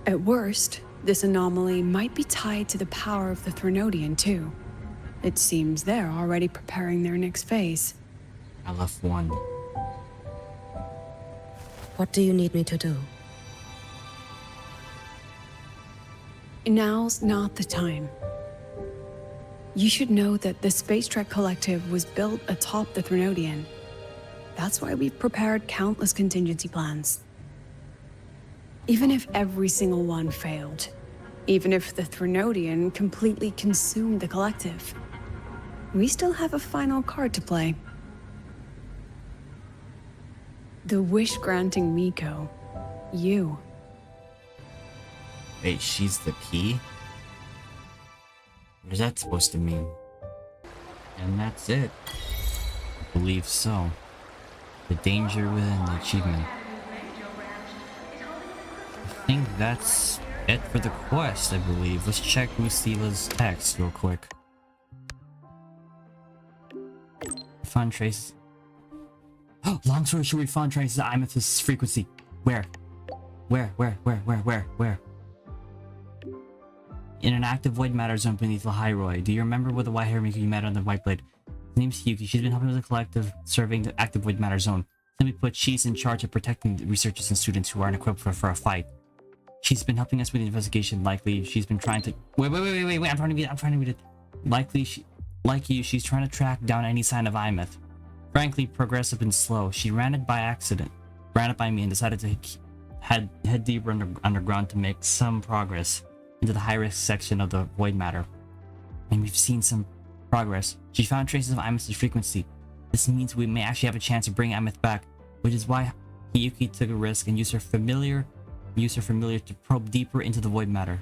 At worst, this anomaly might be tied to the power of the Threnodian too. It seems they're already preparing their next phase.
LF1.
What do you need me to do?
Now's not the time. You should know that the Space Trek Collective was built atop the Threnodian. That's why we've prepared countless contingency plans. Even if every single one failed, even if the Threnodian completely consumed the Collective, we still have a final card to play. The wish-granting Miko. You.
Wait, she's the key? What is that supposed to mean? And that's it. I believe so. The danger within the achievement. I think that's it for the quest, I believe. Let's check Lucilla's text real quick. Found traces. Oh, long story short, we found traces of Amethyst's frequency. Where? Where? In an active void matter zone beneath the Hyroi. Do you remember with the white hair Miko you met on the White Blade? Her name's Hiyuki. She's been helping with the collective serving the active void matter zone. Simply put, she's in charge of protecting the researchers and students who aren't equipped for a fight. She's been helping us with the investigation. Likely, she's been trying to... Wait. I'm trying to read it. Likely, like you, she's trying to track down any sign of Imeth. Frankly, progress has been slow. She ran it by accident. Ran it by me and decided to head deeper underground to make some progress into the high-risk section of the void matter. And we've seen some progress. She found traces of Imeth's frequency. This means we may actually have a chance to bring Imeth back, which is why Hiyuki took a risk and used her familiar use her familiar to probe deeper into the void matter.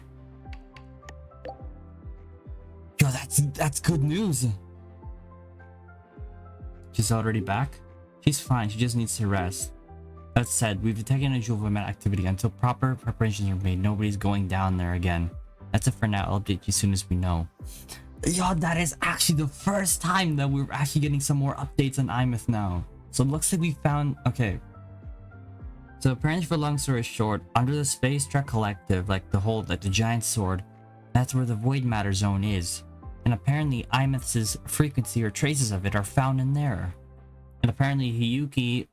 Yo, that's good news. She's already back? She's fine, she just needs to rest. That said, we've detected unusual void matter activity. Until proper preparations are made, nobody's going down there again. That's it for now. I'll update you as soon as we know. Yo, that is actually the first time that we're actually getting some more updates on Imeth now. So it looks like we found... Okay. So apparently, for long story short, under the Space Trek Collective, like the giant sword, that's where the void matter zone is. And apparently Imeth's frequency or traces of it are found in there. And apparently Hiyuki,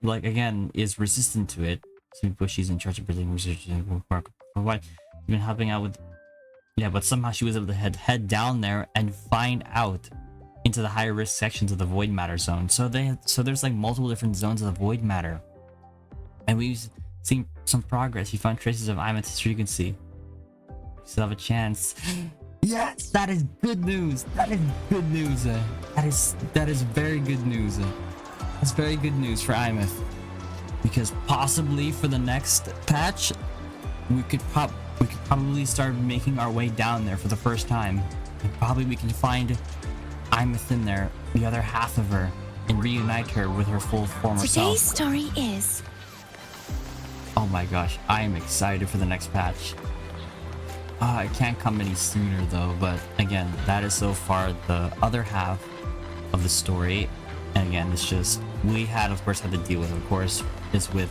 like again, is resistant to it. So she's in charge of bringing research and work for what she's been helping out with. Yeah, but somehow she was able to head down there and find out into the higher risk sections of the void matter zone. So there's like multiple different zones of the void matter. And we've seen some progress. You found traces of Imeth's frequency. You still have a chance. Yes, that is good news. That is good news. That is very good news. That's very good news for Imeth. Because possibly for the next patch, we could probably start making our way down there for the first time. And probably we can find Imeth in there, the other half of her, and reunite her with her full former self.
Today's story is...
Oh my gosh, I am excited for the next patch. It can't come any sooner though, but again, that is so far the other half of the story. And again, it's just, we of course had to deal with, of course, is with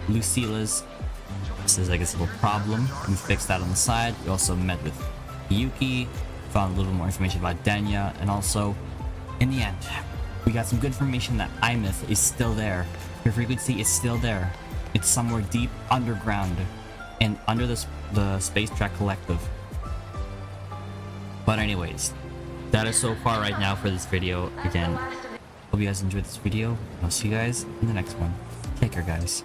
Lucilla's, this is I guess a little problem. We fixed that on the side. We also met with Hiyuki, found a little more information about Denya, and also, in the end, we got some good information that Imeth is still there. Her frequency is still there. It's somewhere deep underground and under the Space Trek Collective. But anyways, that is so far right now for this video. Again, hope you guys enjoyed this video. I'll see you guys in the next one. Take care, guys.